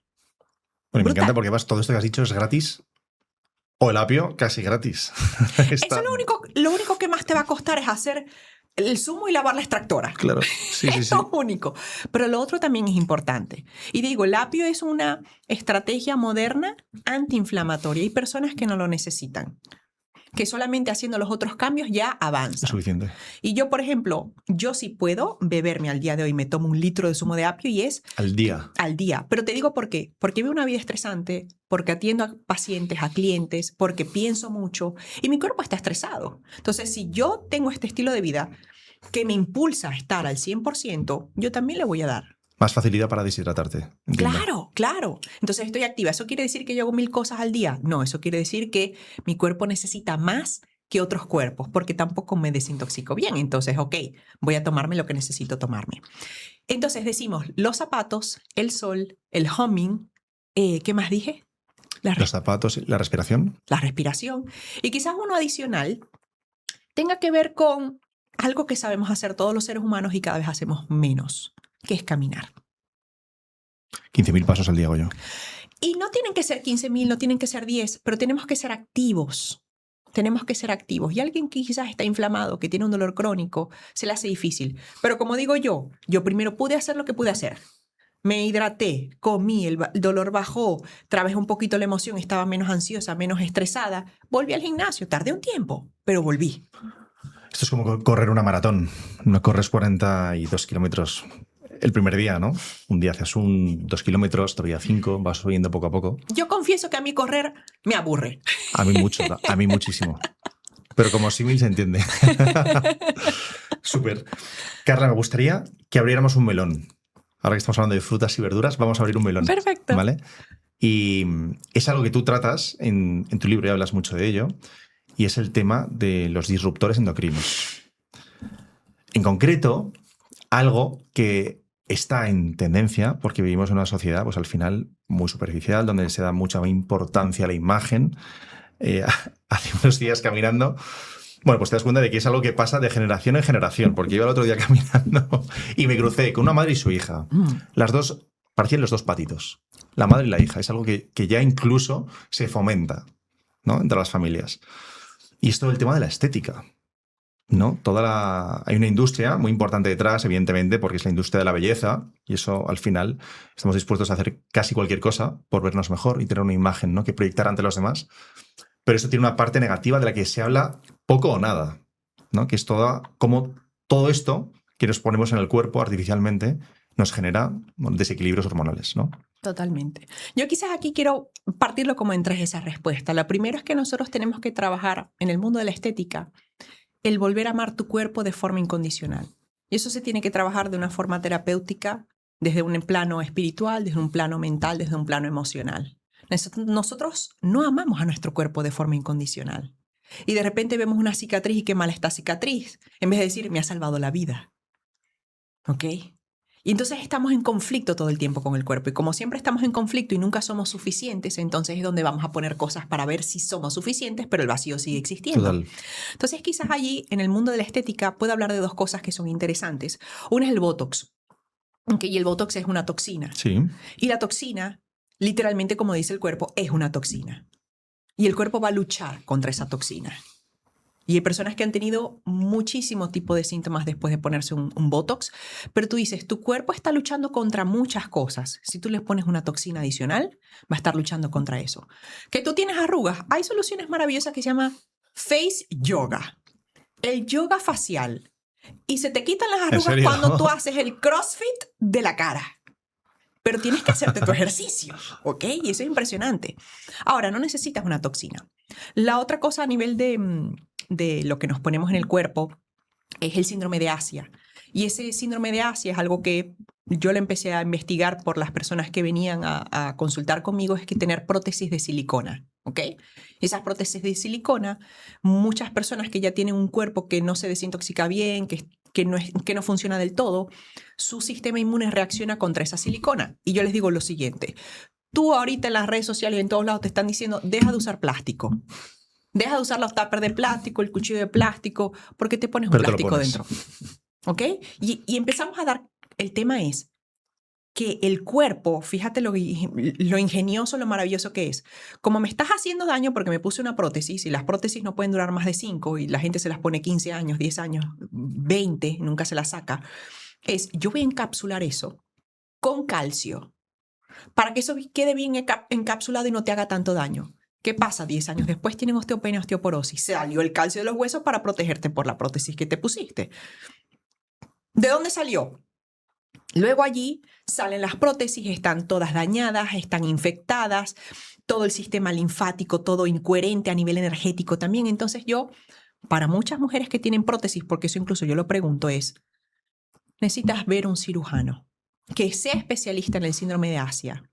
Bueno, me Brutal. encanta porque además todo esto que has dicho es gratis. O el apio casi gratis. Eso lo único que más te va a costar es hacer el zumo y lavar la extractora. Claro, sí, sí, Es sí. lo único. Pero lo otro también es importante. Y digo, el apio es una estrategia moderna antiinflamatoria. Hay personas que no lo necesitan. que solamente haciendo los otros cambios ya avanza. Es suficiente. Y yo, por ejemplo, yo sí puedo beberme al día de hoy, me tomo 1 litro de zumo de apio y es Al día. al día. Pero te digo por qué. Porque vivo una vida estresante, porque atiendo a pacientes, a clientes, porque pienso mucho y mi cuerpo está estresado. Entonces, si yo tengo este estilo de vida que me impulsa a estar al 100%, yo también le voy a dar. Más facilidad para deshidratarte. Entiendo. Claro, claro. Entonces estoy activa. ¿Eso quiere decir que yo hago 1000 cosas al día? No, eso quiere decir que mi cuerpo necesita más que otros cuerpos, porque tampoco me desintoxico bien. Entonces, ok, voy a tomarme lo que necesito tomarme. Entonces decimos los zapatos, el sol, el humming, ¿qué más dije? Los zapatos, la respiración. La respiración. Y quizás uno adicional tenga que ver con algo que sabemos hacer todos los seres humanos y cada vez hacemos menos, que es caminar. 15.000 pasos al día hago yo. Y no tienen que ser 15.000, no tienen que ser 10, pero tenemos que ser activos. Tenemos que ser activos. Y alguien que quizás está inflamado, que tiene un dolor crónico, se le hace difícil. Pero como digo yo primero pude hacer lo que pude hacer. Me hidraté, comí, el dolor bajó, trabajé un poquito la emoción, estaba menos ansiosa, menos estresada. Volví al gimnasio, tardé un tiempo, pero volví. Esto es como correr una maratón. No corres 42 kilómetros el primer día, ¿no? Un día haces 2 kilómetros, otro día 5, vas subiendo poco a poco. Yo confieso que a mí correr me aburre. A mí mucho, a mí muchísimo. Pero como símil se entiende. Súper. Carla, me gustaría que abriéramos un melón. Ahora que estamos hablando de frutas y verduras, vamos a abrir un melón. Perfecto. ¿Vale? Y es algo que tú tratas en tu libro y hablas mucho de ello, y es el tema de los disruptores endocrinos. En concreto, algo que está en tendencia, porque vivimos en una sociedad, pues al final, muy superficial, donde se da mucha importancia a la imagen. Hace unos días caminando, bueno, pues te das cuenta de que es algo que pasa de generación en generación, porque iba el otro día caminando y me crucé con una madre y su hija. Las dos parecían los dos patitos, la madre y la hija. Es algo que ya incluso se fomenta, ¿no?, entre las familias. Y es todo el tema de la estética, ¿no? Hay una industria muy importante detrás, evidentemente, porque es la industria de la belleza, y eso al final estamos dispuestos a hacer casi cualquier cosa por vernos mejor y tener una imagen, ¿no?, que proyectar ante los demás. Pero eso tiene una parte negativa de la que se habla poco o nada, ¿no?, que es como todo esto que nos ponemos en el cuerpo artificialmente nos genera desequilibrios hormonales, ¿no? Totalmente. Yo quizás aquí quiero partirlo como en 3 esa respuesta. La primera es que nosotros tenemos que trabajar en el mundo de la estética el volver a amar tu cuerpo de forma incondicional. Y eso se tiene que trabajar de una forma terapéutica, desde un plano espiritual, desde un plano mental, desde un plano emocional. Nosotros no amamos a nuestro cuerpo de forma incondicional. Y de repente vemos una cicatriz y qué mal está cicatriz, en vez de decir, me ha salvado la vida. ¿Ok? Y entonces estamos en conflicto todo el tiempo con el cuerpo. Y como siempre estamos en conflicto y nunca somos suficientes, entonces es donde vamos a poner cosas para ver si somos suficientes, pero el vacío sigue existiendo. Total. Entonces quizás allí, en el mundo de la estética, puedo hablar de 2 cosas que son interesantes. Una es el Botox. Okay, y el Botox es una toxina. Sí. Y la toxina, literalmente, como dice el cuerpo, es una toxina. Y el cuerpo va a luchar contra esa toxina. Y hay personas que han tenido muchísimo tipo de síntomas después de ponerse un Botox, pero tú dices, tu cuerpo está luchando contra muchas cosas. Si tú le pones una toxina adicional, va a estar luchando contra eso. Que tú tienes arrugas, hay soluciones maravillosas que se llama Face Yoga. El yoga facial. Y se te quitan las arrugas cuando tú haces el CrossFit de la cara. Pero tienes que hacerte tu ejercicio, ¿ok? Y eso es impresionante. Ahora, no necesitas una toxina. La otra cosa a nivel de lo que nos ponemos en el cuerpo es el síndrome de Asia. Y ese síndrome de Asia es algo que yo lo empecé a investigar por las personas que venían a consultar conmigo, es que tener prótesis de silicona, ¿ok? Esas prótesis de silicona, muchas personas que ya tienen un cuerpo que no se desintoxica bien, que no funciona del todo, su sistema inmune reacciona contra esa silicona. Y yo les digo lo siguiente, tú ahorita en las redes sociales y en todos lados te están diciendo, deja de usar plástico. Deja de usar los tuppers de plástico, el cuchillo de plástico, porque te pones un plástico dentro. ¿Ok? Y empezamos a dar... El tema es que el cuerpo, fíjate lo ingenioso, lo maravilloso que es. Como me estás haciendo daño porque me puse una prótesis y las prótesis no pueden durar más de 5 y la gente se las pone 15 años, 10 años, 20, nunca se las saca, yo voy a encapsular eso con calcio para que eso quede bien encapsulado y no te haga tanto daño. ¿Qué pasa? 10 años después tienen osteopenia, osteoporosis. Salió el calcio de los huesos para protegerte por la prótesis que te pusiste. ¿De dónde salió? Luego allí salen las prótesis, están todas dañadas, están infectadas, todo el sistema linfático, todo incoherente a nivel energético también. Entonces para muchas mujeres que tienen prótesis, porque eso incluso yo lo pregunto, necesitas ver un cirujano que sea especialista en el síndrome de Asia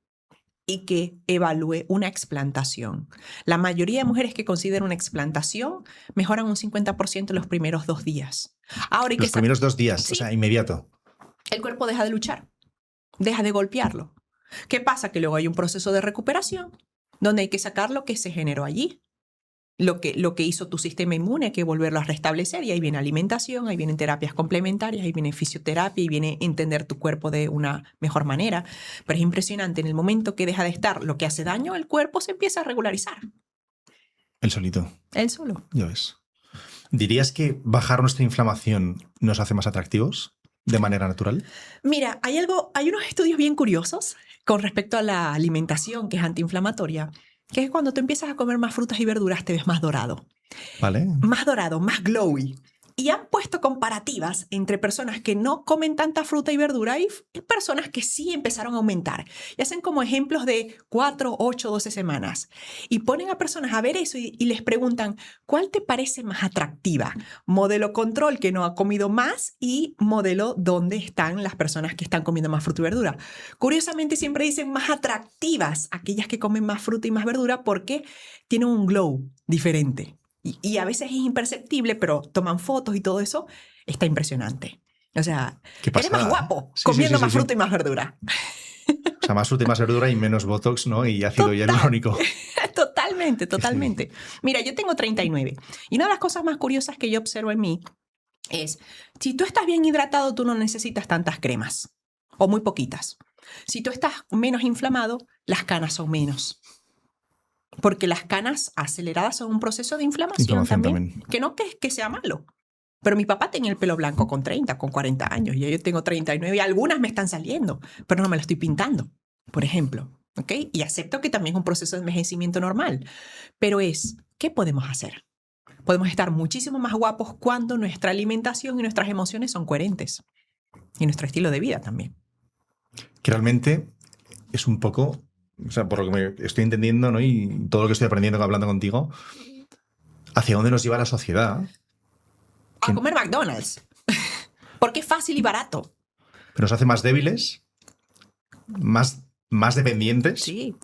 y que evalúe una explantación. La mayoría de mujeres que consideran una explantación mejoran un 50% en los primeros 2 días. Ahora, Los primeros 2 días, sí, o sea, inmediato. el cuerpo deja de luchar, deja de golpearlo. ¿Qué pasa? Que luego hay un proceso de recuperación donde hay que sacar lo que se generó allí. Lo que hizo tu sistema inmune, hay que volverlo a restablecer, y ahí viene alimentación, ahí vienen terapias complementarias, ahí viene fisioterapia, y viene entender tu cuerpo de una mejor manera. Pero es impresionante, en el momento que deja de estar lo que hace daño, el cuerpo se empieza a regularizar. El solito. Él solo. Ya ves. ¿Dirías que bajar nuestra inflamación nos hace más atractivos de manera natural? Mira, hay unos estudios bien curiosos con respecto a la alimentación que es antiinflamatoria, que es cuando tú empiezas a comer más frutas y verduras te ves más dorado. ¿Vale? Más dorado, más glowy. Y han puesto comparativas entre personas que no comen tanta fruta y verdura y personas que sí empezaron a aumentar. Y hacen como ejemplos de 4, 8, 12 semanas. Y ponen a personas a ver eso y les preguntan, ¿cuál te parece más atractiva? Modelo control, que no ha comido más, y modelo donde están las personas que están comiendo más fruta y verdura. Curiosamente siempre dicen más atractivas aquellas que comen más fruta y más verdura porque tienen un glow diferente. Y a veces es imperceptible, pero toman fotos y todo eso. Está impresionante. O sea, eres más guapo comiendo más fruta y más verdura. O sea, más fruta y más verdura y menos botox, ¿no? Y ácido hialurónico. Totalmente, totalmente. Sí. Mira, yo tengo 39. Y una de las cosas más curiosas que yo observo en mí es, si tú estás bien hidratado, tú no necesitas tantas cremas. O muy poquitas. Si tú estás menos inflamado, las canas son menos. Porque las canas aceleradas son un proceso de inflamación también. Que no que sea malo. Pero mi papá tenía el pelo blanco con 30, con 40 años. Y yo tengo 39 y algunas me están saliendo, pero no me lo estoy pintando, por ejemplo. ¿Ok? Y acepto que también es un proceso de envejecimiento normal. Pero ¿qué podemos hacer? Podemos estar muchísimo más guapos cuando nuestra alimentación y nuestras emociones son coherentes. Y nuestro estilo de vida también. Que realmente es un poco... O sea, por lo que me estoy entendiendo, ¿no? Y todo lo que estoy aprendiendo hablando contigo, ¿hacia dónde nos lleva la sociedad? A comer McDonald's. Porque es fácil y barato. Pero nos hace más débiles, más dependientes. Sí.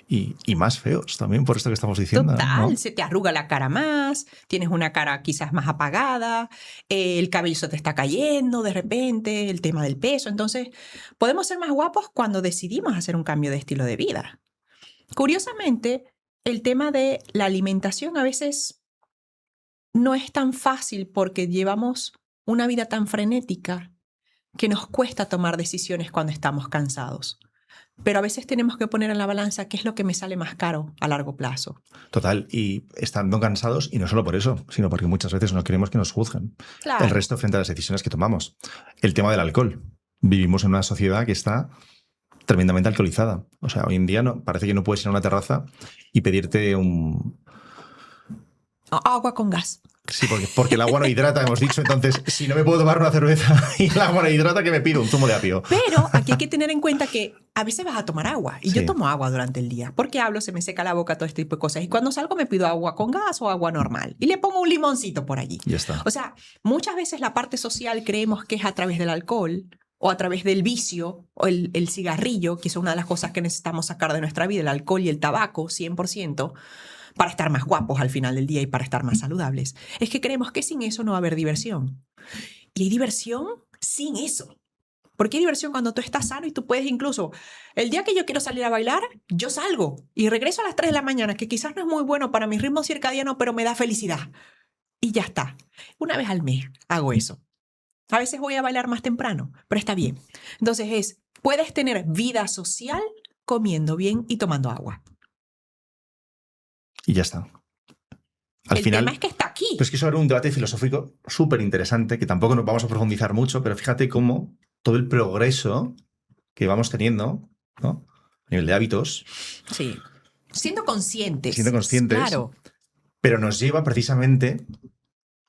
Y más feos también, por esto que estamos diciendo. Total, ¿no? Se te arruga la cara más, tienes una cara quizás más apagada, el cabello se te está cayendo de repente, el tema del peso. Entonces, podemos ser más guapos cuando decidimos hacer un cambio de estilo de vida. Curiosamente, el tema de la alimentación a veces no es tan fácil porque llevamos una vida tan frenética que nos cuesta tomar decisiones cuando estamos cansados. Pero a veces tenemos que poner en la balanza qué es lo que me sale más caro a largo plazo. Total, y estando cansados, y no solo por eso, sino porque muchas veces no queremos que nos juzguen el resto frente a las decisiones que tomamos. El tema del alcohol. Vivimos en una sociedad que está tremendamente alcoholizada. O sea, hoy en día parece que no puedes ir a una terraza y pedirte agua con gas. Sí, porque el agua no hidrata, hemos dicho. Entonces, si no me puedo tomar una cerveza y el agua no hidrata, ¿qué me pido? Un zumo de apio. Pero aquí hay que tener en cuenta que a veces vas a tomar agua. Y yo tomo agua durante el día. Porque hablo, se me seca la boca, todo este tipo de cosas. Y cuando salgo me pido agua con gas o agua normal. Y le pongo un limoncito por allí. Ya está. O sea, muchas veces la parte social creemos que es a través del alcohol o a través del vicio o el cigarrillo, que es una de las cosas que necesitamos sacar de nuestra vida, el alcohol y el tabaco, 100%. Para estar más guapos al final del día y para estar más saludables. Es que creemos que sin eso no va a haber diversión. Y hay diversión sin eso. Porque hay diversión cuando tú estás sano y tú puedes incluso, el día que yo quiero salir a bailar, yo salgo y regreso a las 3 de la mañana, que quizás no es muy bueno para mi ritmo circadiano, pero me da felicidad. Y ya está. Una vez al mes hago eso. A veces voy a bailar más temprano, pero está bien. Entonces puedes tener vida social comiendo bien y tomando agua. Y ya está. Al final, tema es que está aquí. Pero es que eso era un debate filosófico súper interesante, que tampoco nos vamos a profundizar mucho, pero fíjate cómo todo el progreso que vamos teniendo, ¿no? A nivel de hábitos, sí. Siendo conscientes. Siendo conscientes. Claro. Pero nos lleva precisamente,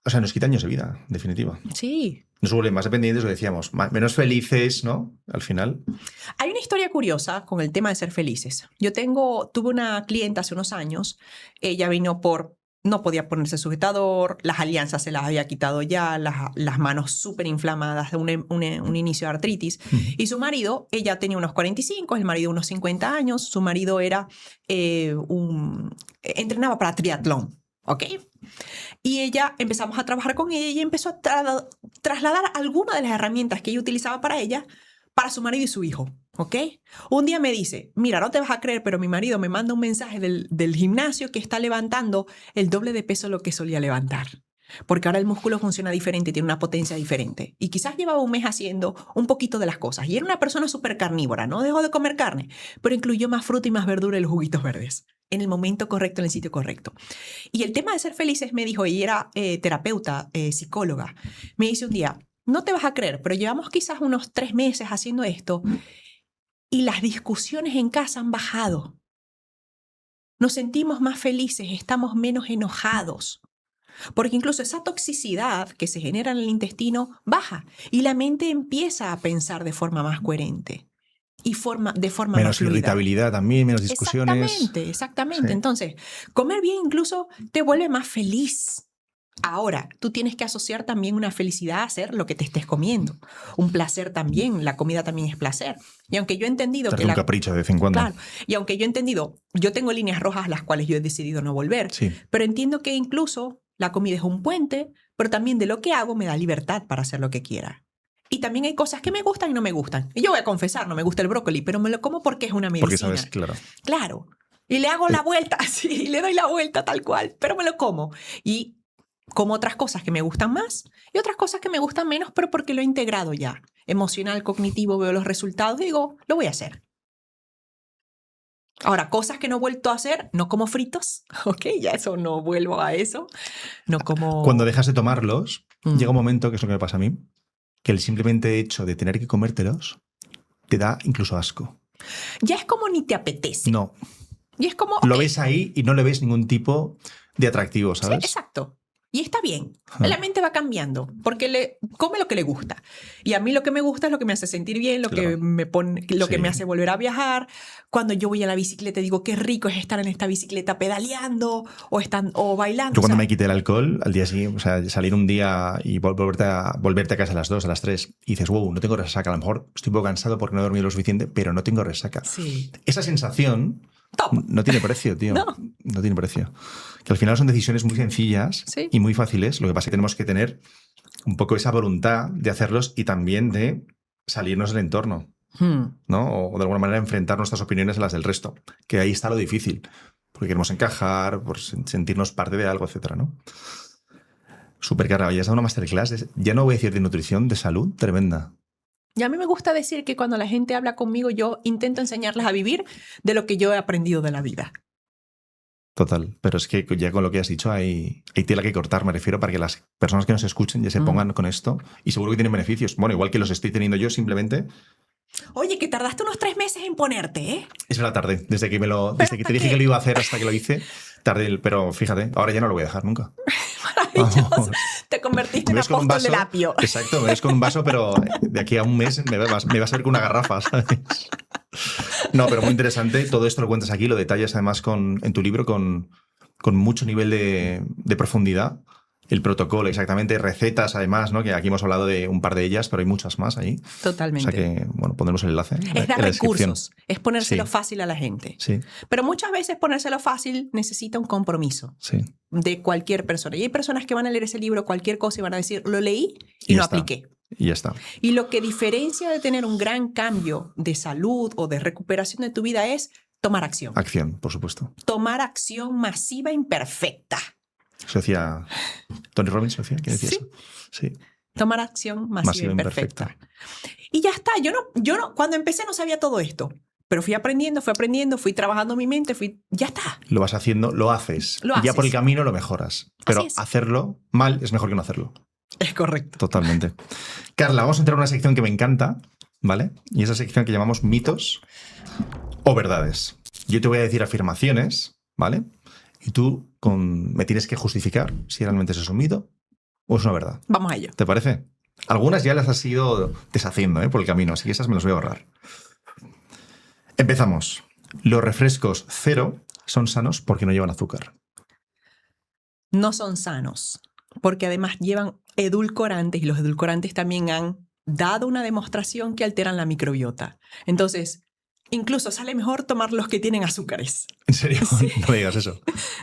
o sea, nos quita años de vida, en definitiva. Sí. Nos vuelve más dependientes, lo decíamos, menos felices, ¿no? Al final. Hay una historia curiosa con el tema de ser felices. Tuve una clienta hace unos años, ella vino no podía ponerse sujetador, las alianzas se las había quitado ya, las manos súper inflamadas de un inicio de artritis. Y su marido, ella tenía unos 45, el marido unos 50 años, su marido entrenaba para triatlón, ¿ok? Y empezamos a trabajar con ella y empezó a trasladar algunas de las herramientas que ella utilizaba para ella, para su marido y su hijo, ¿ok? Un día me dice, mira, no te vas a creer, pero mi marido me manda un mensaje del gimnasio que está levantando el doble de peso de lo que solía levantar. Porque ahora el músculo funciona diferente, tiene una potencia diferente. Y quizás llevaba un mes haciendo un poquito de las cosas. Y era una persona súper carnívora, no dejó de comer carne, pero incluyó más fruta y más verdura en los juguitos verdes. En el momento correcto, en el sitio correcto. Y el tema de ser felices me dijo, y era terapeuta, psicóloga, me dice un día, no te vas a creer, pero llevamos quizás unos 3 meses haciendo esto y las discusiones en casa han bajado. Nos sentimos más felices, estamos menos enojados. Porque incluso esa toxicidad que se genera en el intestino baja y la mente empieza a pensar de forma más coherente y de forma menos más fluida. Irritabilidad también, menos discusiones. Exactamente. Sí. Entonces, comer bien incluso te vuelve más feliz. Ahora, tú tienes que asociar también una felicidad a hacer lo que te estés comiendo. Un placer también, la comida también es placer. Y aunque yo he entendido Darte un capricho de vez en cuando. Claro, y aunque yo he entendido, yo tengo líneas rojas a las cuales yo he decidido no volver, Sí. pero entiendo que incluso la comida es un puente, pero también de lo que hago me da libertad para hacer lo que quiera. Y también hay cosas que me gustan y no me gustan. Y yo voy a confesar, no me gusta el brócoli, pero me lo como porque es una medicina. Porque sabes, claro. Claro. Y le hago la vuelta, sí, le doy la vuelta tal cual, pero me lo como. Y como otras cosas que me gustan más y otras cosas que me gustan menos, pero porque lo he integrado ya. Emocional, cognitivo, veo los resultados y digo, lo voy a hacer. Ahora, cosas que no he vuelto a hacer, no como fritos, ¿ok? Ya eso, no vuelvo a eso. No como... Cuando dejas de tomarlos, llega un momento, que es lo que me pasa a mí, que el simplemente hecho de tener que comértelos te da incluso asco. Ya es como ni te apetece. No. Y es como... Lo ok. ves ahí y no le ves ningún tipo de atractivo, ¿sabes? Sí, exacto. Y está bien. La mente va cambiando porque come lo que le gusta. Y a mí lo que me gusta es lo que me hace sentir bien, lo Claro. que Sí. me hace volver a viajar. Cuando yo voy a la bicicleta digo qué rico es estar en esta bicicleta pedaleando o bailando. Yo cuando o sea, me quité el alcohol, al día siguiente, o sea, salir un día y volverte a casa a las 2, a las 3, y dices, wow, no tengo resaca. A lo mejor estoy un poco cansado porque no he dormido lo suficiente, pero no tengo resaca. Sí. Esa sensación Top. no tiene precio, tío. No. No tiene precio. Que al final son decisiones muy sencillas Sí. y muy fáciles. Lo que pasa es que tenemos que tener un poco esa voluntad de hacerlos y también de salirnos del entorno, ¿no? O de alguna manera enfrentar nuestras opiniones a las del resto. Que ahí está lo difícil. Porque queremos encajar, por sentirnos parte de algo, etcétera, ¿no? Súper cargado. Ya has dado una masterclass, ya no voy a decir de nutrición, de salud, tremenda. Y a mí me gusta decir que cuando la gente habla conmigo, yo intento enseñarles a vivir de lo que yo he aprendido de la vida. Total, pero es que ya con lo que has dicho hay tela que cortar, me refiero, para que las personas que nos escuchen ya se pongan con esto y seguro que tienen beneficios. Bueno, igual que los estoy teniendo yo, simplemente Oye, que tardaste unos 3 meses en ponerte, ¿eh? es la tarde. Desde que ¿hasta te dije qué? que lo iba a hacer hasta que lo hice, tardé, pero fíjate, ahora ya no lo voy a dejar nunca. Maravilloso. Vamos. Te convertiste Me en ves con un apóstol vaso, del apio. exacto, me ves con un vaso, pero de aquí a un mes me vas a ver con una garrafa, ¿sabes? No, pero muy interesante. Todo esto lo cuentas aquí, lo detallas además en tu libro con mucho nivel de profundidad. El protocolo, exactamente, recetas además, ¿no? Que aquí hemos hablado de un par de ellas, pero hay muchas más ahí. Totalmente. O sea que, bueno, pondremos el enlace en Es dar la descripción. recursos, es ponérselo Sí. fácil a la gente. Sí, Pero muchas veces ponérselo fácil necesita un compromiso sí. de cualquier persona. Y hay personas que van a leer ese libro, cualquier cosa, y van a decir, lo leí y Ya no está. apliqué. Y ya está. Y lo que diferencia de tener un gran cambio de salud o de recuperación de tu vida es tomar acción. Acción, por supuesto. Tomar acción masiva imperfecta. Eso decía Tony Robbins, ¿decía? ¿Quién decía Sí. eso? Sí. Tomar acción masiva Masiva imperfecta. Y ya está. Yo no, cuando empecé no sabía todo esto. Pero fui aprendiendo, fui trabajando mi mente, ya está. Lo vas haciendo, lo haces. Lo Y ya haces. por el camino lo mejoras. Pero Así es. hacerlo mal es mejor que no hacerlo. Es correcto. Totalmente. Carla, vamos a entrar a una sección que me encanta, ¿vale? Y esa sección que llamamos mitos o verdades. Yo te voy a decir afirmaciones, ¿vale? Y tú me tienes que justificar si realmente eso es un mito o es una verdad. Vamos a ello. ¿Te parece? Algunas ya las has ido deshaciendo, por el camino, así que esas me las voy a ahorrar. Empezamos. Los refrescos cero son sanos porque no llevan azúcar. No son sanos, porque además llevan edulcorantes y los edulcorantes también han dado una demostración que alteran la microbiota. Entonces, incluso sale mejor tomar los que tienen azúcares. ¿En serio? Sí. No me digas eso.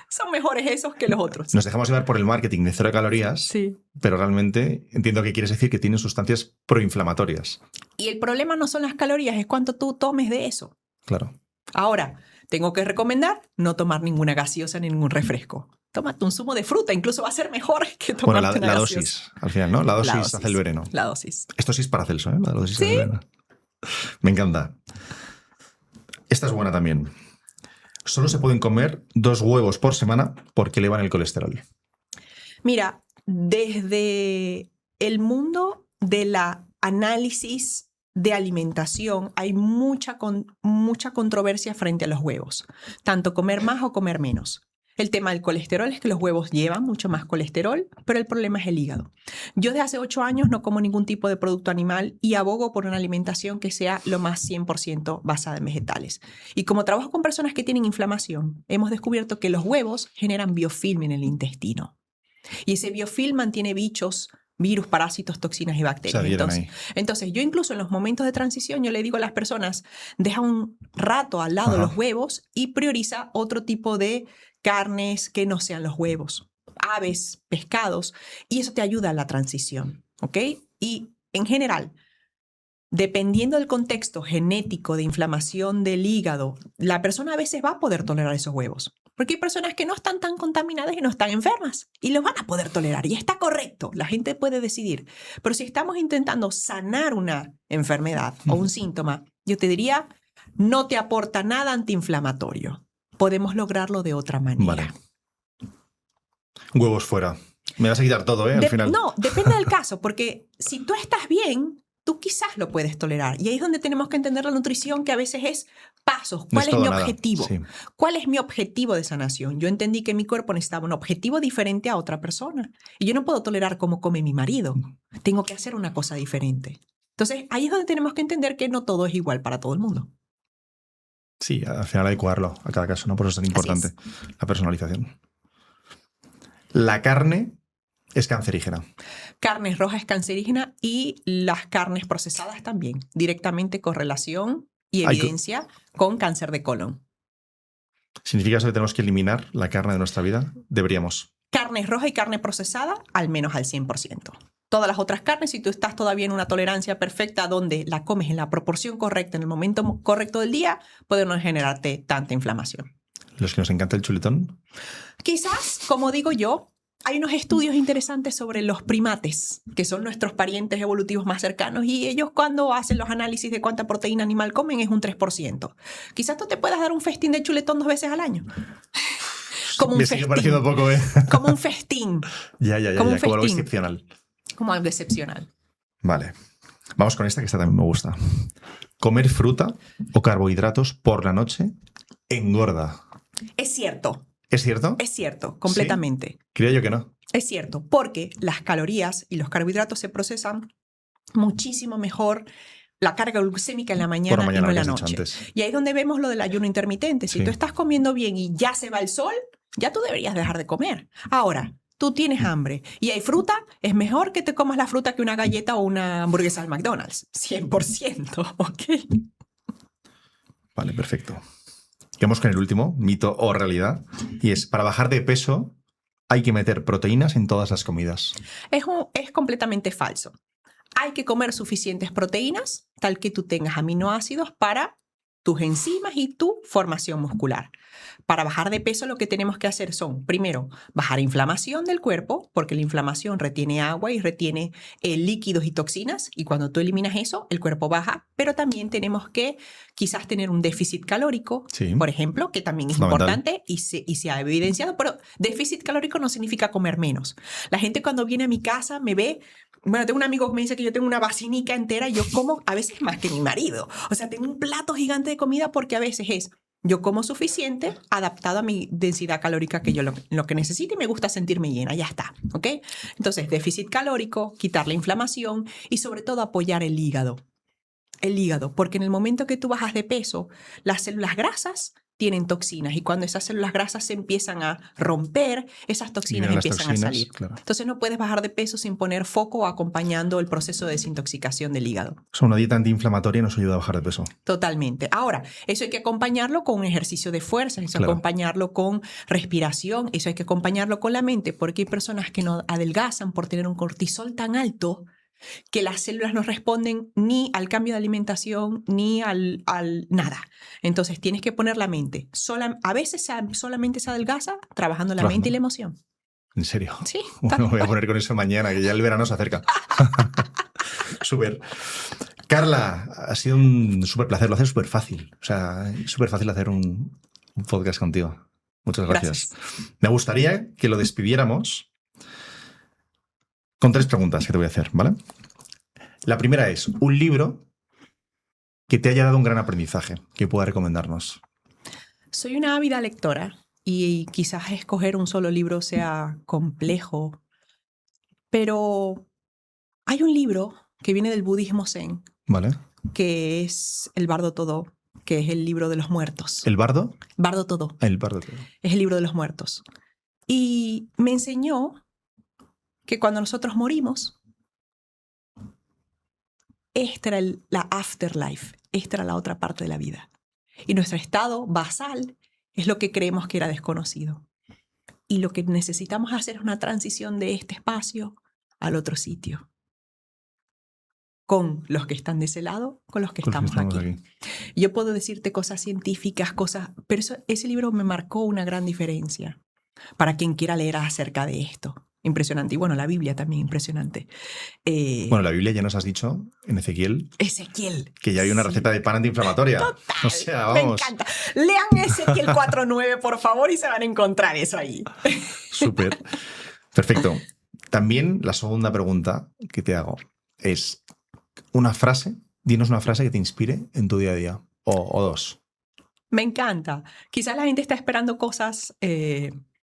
Son mejores esos que los otros. Nos dejamos llevar por el marketing de cero calorías, Sí. pero realmente entiendo que quieres decir que tienen sustancias proinflamatorias. Y el problema no son las calorías, es cuánto tú tomes de eso. Claro. Ahora, tengo que recomendar no tomar ninguna gaseosa ni ningún refresco. Tómate un zumo de fruta, incluso va a ser mejor que tomar Bueno, una la gaseosa. dosis, al final, ¿no? La dosis hace el veneno. La dosis. Esto sí es Paracelso, ¿eh? La dosis ¿Sí? hace el veneno. Me encanta. Esta es buena también. Solo se pueden comer 2 huevos por semana porque elevan el colesterol. Mira, desde el mundo de la análisis de alimentación hay mucha controversia frente a los huevos, tanto comer más o comer menos. El tema del colesterol es que los huevos llevan mucho más colesterol, pero el problema es el hígado. Yo desde hace 8 años no como ningún tipo de producto animal y abogo por una alimentación que sea lo más 100% basada en vegetales. Y como trabajo con personas que tienen inflamación, hemos descubierto que los huevos generan biofilm en el intestino. Y ese biofilm mantiene bichos, virus, parásitos, toxinas y bacterias. Se adhieren ahí. Entonces, yo incluso en los momentos de transición, yo le digo a las personas, deja un rato al lado los huevos y prioriza otro tipo de carnes que no sean los huevos, aves, pescados, y eso te ayuda a la transición, ¿ok? Y en general, dependiendo del contexto genético de inflamación del hígado, la persona a veces va a poder tolerar esos huevos. Porque hay personas que no están tan contaminadas y no están enfermas y los van a poder tolerar. Y está correcto, la gente puede decidir. Pero si estamos intentando sanar una enfermedad o un síntoma, yo te diría, no te aporta nada antiinflamatorio. Podemos lograrlo de otra manera. Vale. Huevos fuera. Me vas a quitar todo, ¿eh? Al final. No, depende del caso, porque si tú estás bien, tú quizás lo puedes tolerar. Y ahí es donde tenemos que entender la nutrición, que a veces es pasos. ¿Cuál es mi objetivo? Sí. ¿Cuál es mi objetivo de sanación? Yo entendí que mi cuerpo necesitaba un objetivo diferente a otra persona. Y yo no puedo tolerar cómo come mi marido. Tengo que hacer una cosa diferente. Entonces, ahí es donde tenemos que entender que no todo es igual para todo el mundo. Sí, al final hay que cuidarlo a cada caso, ¿no? Por eso es tan importante la personalización. La carne es cancerígena. Carne roja es cancerígena y las carnes procesadas también. Directamente correlación y evidencia con cáncer de colon. ¿Significa eso que tenemos que eliminar la carne de nuestra vida? Deberíamos. Carne roja y carne procesada, al menos al 100%. Todas las otras carnes, si tú estás todavía en una tolerancia perfecta donde la comes en la proporción correcta, en el momento correcto del día, puede no generarte tanta inflamación. ¿Los que nos encanta el chuletón? Quizás, como digo yo, hay unos estudios interesantes sobre los primates, que son nuestros parientes evolutivos más cercanos, y ellos cuando hacen los análisis de cuánta proteína animal comen es un 3%. Quizás tú te puedas dar un festín de chuletón 2 veces al año. Como un Me sigue pareciendo poco, ¿eh? Como un festín. Ya, como algo festín. excepcional. Como algo excepcional. Vale. Vamos con esta, que esta también me gusta. Comer fruta o carbohidratos por la noche engorda. Es cierto. ¿Es cierto? Es cierto, completamente. ¿Sí? Creía yo que no. Es cierto, porque las calorías y los carbohidratos se procesan muchísimo mejor, la carga glucémica en la mañana, y no en la noche. Y ahí es donde vemos lo del ayuno intermitente. Si tú estás comiendo bien y ya se va el sol, ya tú deberías dejar de comer. Ahora, tú tienes hambre y hay fruta, es mejor que te comas la fruta que una galleta o una hamburguesa al McDonald's. 100%, ¿ok? Vale, perfecto. Vamos con el último, mito o realidad, y es, para bajar de peso hay que meter proteínas en todas las comidas. Es completamente falso. Hay que comer suficientes proteínas, tal que tú tengas aminoácidos para tus enzimas y tu formación muscular. Para bajar de peso lo que tenemos que hacer son, primero, bajar inflamación del cuerpo, porque la inflamación retiene agua y retiene líquidos y toxinas, y cuando tú eliminas eso, el cuerpo baja, pero también tenemos que quizás tener un déficit calórico, por ejemplo, que también es importante y se ha evidenciado, pero déficit calórico no significa comer menos. La gente cuando viene a mi casa me ve, bueno, tengo un amigo que me dice que yo tengo una basinica entera y yo como a veces más que mi marido. O sea, tengo un plato gigante de comida porque a veces es Yo como suficiente, adaptado a mi densidad calórica que yo lo que necesite y me gusta sentirme llena. Ya está, ¿ok? Entonces, déficit calórico, quitar la inflamación y sobre todo apoyar el hígado. El hígado, porque en el momento que tú bajas de peso, las células grasas tienen toxinas y cuando esas células grasas se empiezan a romper, esas toxinas Vienen las empiezan toxinas, a salir. claro. Entonces no puedes bajar de peso sin poner foco acompañando el proceso de desintoxicación del hígado. O sea, una dieta antiinflamatoria nos ayuda a bajar de peso. Totalmente. Ahora, eso hay que acompañarlo con un ejercicio de fuerza, eso hay que Claro. acompañarlo con respiración, eso hay que acompañarlo con la mente, porque hay personas que no adelgazan por tener un cortisol tan alto que las células no responden ni al cambio de alimentación ni al nada. Entonces tienes que poner la mente. A veces solamente se adelgaza trabajando la mente y la emoción. ¿En serio? Sí, Bueno, voy a poner con eso mañana, que ya el verano se acerca. Súper. Carla, ha sido un súper placer, lo haces súper fácil. O sea, súper fácil hacer un podcast contigo. Muchas gracias. Me gustaría que lo despidiéramos con 3 preguntas que te voy a hacer, ¿vale? La primera es, un libro que te haya dado un gran aprendizaje, que pueda recomendarnos. Soy una ávida lectora y quizás escoger un solo libro sea complejo, pero hay un libro que viene del budismo zen, ¿Vale? que es el Bardo Todo, que es el libro de los muertos. ¿El bardo? Bardo Todo. El bardo. Es el libro de los muertos. Y me enseñó que cuando nosotros morimos, esta era la afterlife, esta era la otra parte de la vida. Y nuestro estado basal es lo que creemos que era desconocido. Y lo que necesitamos hacer es una transición de este espacio al otro sitio. Con los que están de ese lado, con los que estamos aquí. Yo puedo decirte cosas científicas, pero ese libro me marcó una gran diferencia para quien quiera leer acerca de esto. Impresionante. Y bueno, la Biblia también impresionante. Bueno, la Biblia ya nos has dicho en Ezequiel. Ezequiel. Que ya hay una receta de pan antiinflamatoria. Total. O sea, vamos. Me encanta. Lean Ezequiel 4:9, por favor, y se van a encontrar eso ahí. Súper. Perfecto. También la segunda pregunta que te hago es una frase. Dinos una frase que te inspire en tu día a día. O 2. Me encanta. Quizás la gente está esperando cosas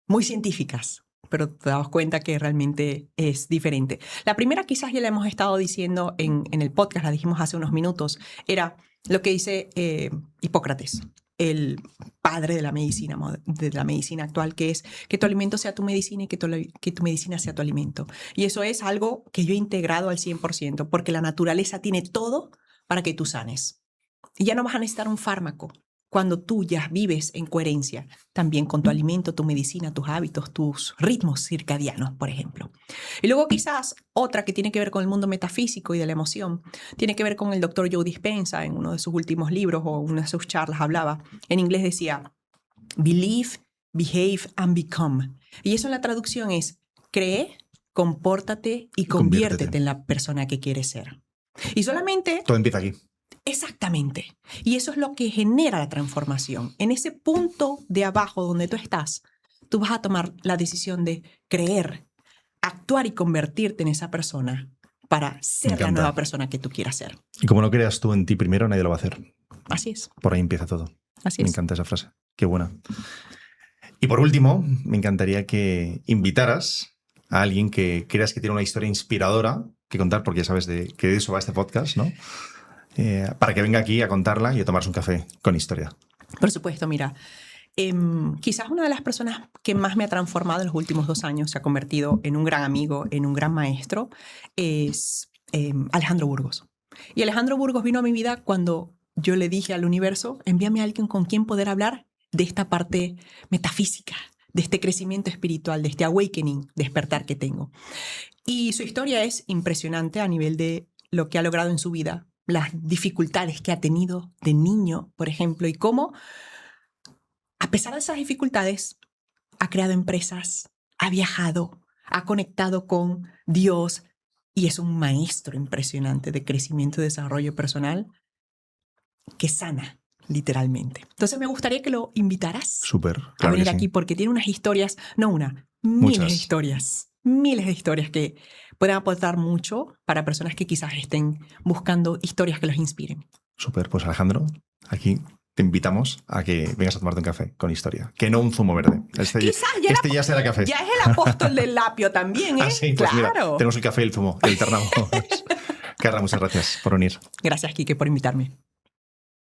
muy científicas, pero te das cuenta que realmente es diferente. La primera quizás ya la hemos estado diciendo en el podcast, la dijimos hace unos minutos, era lo que dice Hipócrates, el padre de la medicina actual, que es que tu alimento sea tu medicina y que tu medicina sea tu alimento. Y eso es algo que yo he integrado al 100%, porque la naturaleza tiene todo para que tú sanes. Y ya no vas a necesitar un fármaco. Cuando tú ya vives en coherencia también con tu alimento, tu medicina, tus hábitos, tus ritmos circadianos, por ejemplo. Y luego quizás otra que tiene que ver con el mundo metafísico y de la emoción, tiene que ver con el Dr. Joe Dispenza. En uno de sus últimos libros o una de sus charlas hablaba, en inglés decía, believe, behave and become. Y eso en la traducción es, cree, compórtate y conviértete en la persona que quieres ser. Y solamente... Todo empieza aquí. Exactamente. Y eso es lo que genera la transformación. En ese punto de abajo donde tú estás, tú vas a tomar la decisión de creer, actuar y convertirte en esa persona para ser la nueva persona que tú quieras ser. Y como no creas tú en ti primero, nadie lo va a hacer. Así es. Por ahí empieza todo. Así es. Me encanta esa frase. Qué buena. Y por último, me encantaría que invitaras a alguien que creas que tiene una historia inspiradora que contar, porque ya sabes que de eso va este podcast, ¿no? Para que venga aquí a contarla y a tomarse un café con historia. Por supuesto, mira, quizás una de las personas que más me ha transformado en los últimos 2 años, se ha convertido en un gran amigo, en un gran maestro, es Alejandro Burgos. Y Alejandro Burgos vino a mi vida cuando yo le dije al universo, envíame a alguien con quien poder hablar de esta parte metafísica, de este crecimiento espiritual, de este awakening, despertar que tengo. Y su historia es impresionante a nivel de lo que ha logrado en su vida, las dificultades que ha tenido de niño, por ejemplo, y cómo, a pesar de esas dificultades, ha creado empresas, ha viajado, ha conectado con Dios y es un maestro impresionante de crecimiento y desarrollo personal que sana, literalmente. Entonces me gustaría que lo invitaras Súper, a claro venir que sí. aquí porque tiene unas historias, no una, Muchas. miles de historias que pueden aportar mucho para personas que quizás estén buscando historias que los inspiren. Súper, pues Alejandro, aquí te invitamos a que vengas a tomarte un café con historia, que no un zumo verde. Este ya será café. Ya es el apóstol del lapio también, ¿eh? Ah, sí, pues claro. mira, tenemos el café y el zumo, el alternamos. Carla, muchas gracias por venir. Gracias, Quique, por invitarme.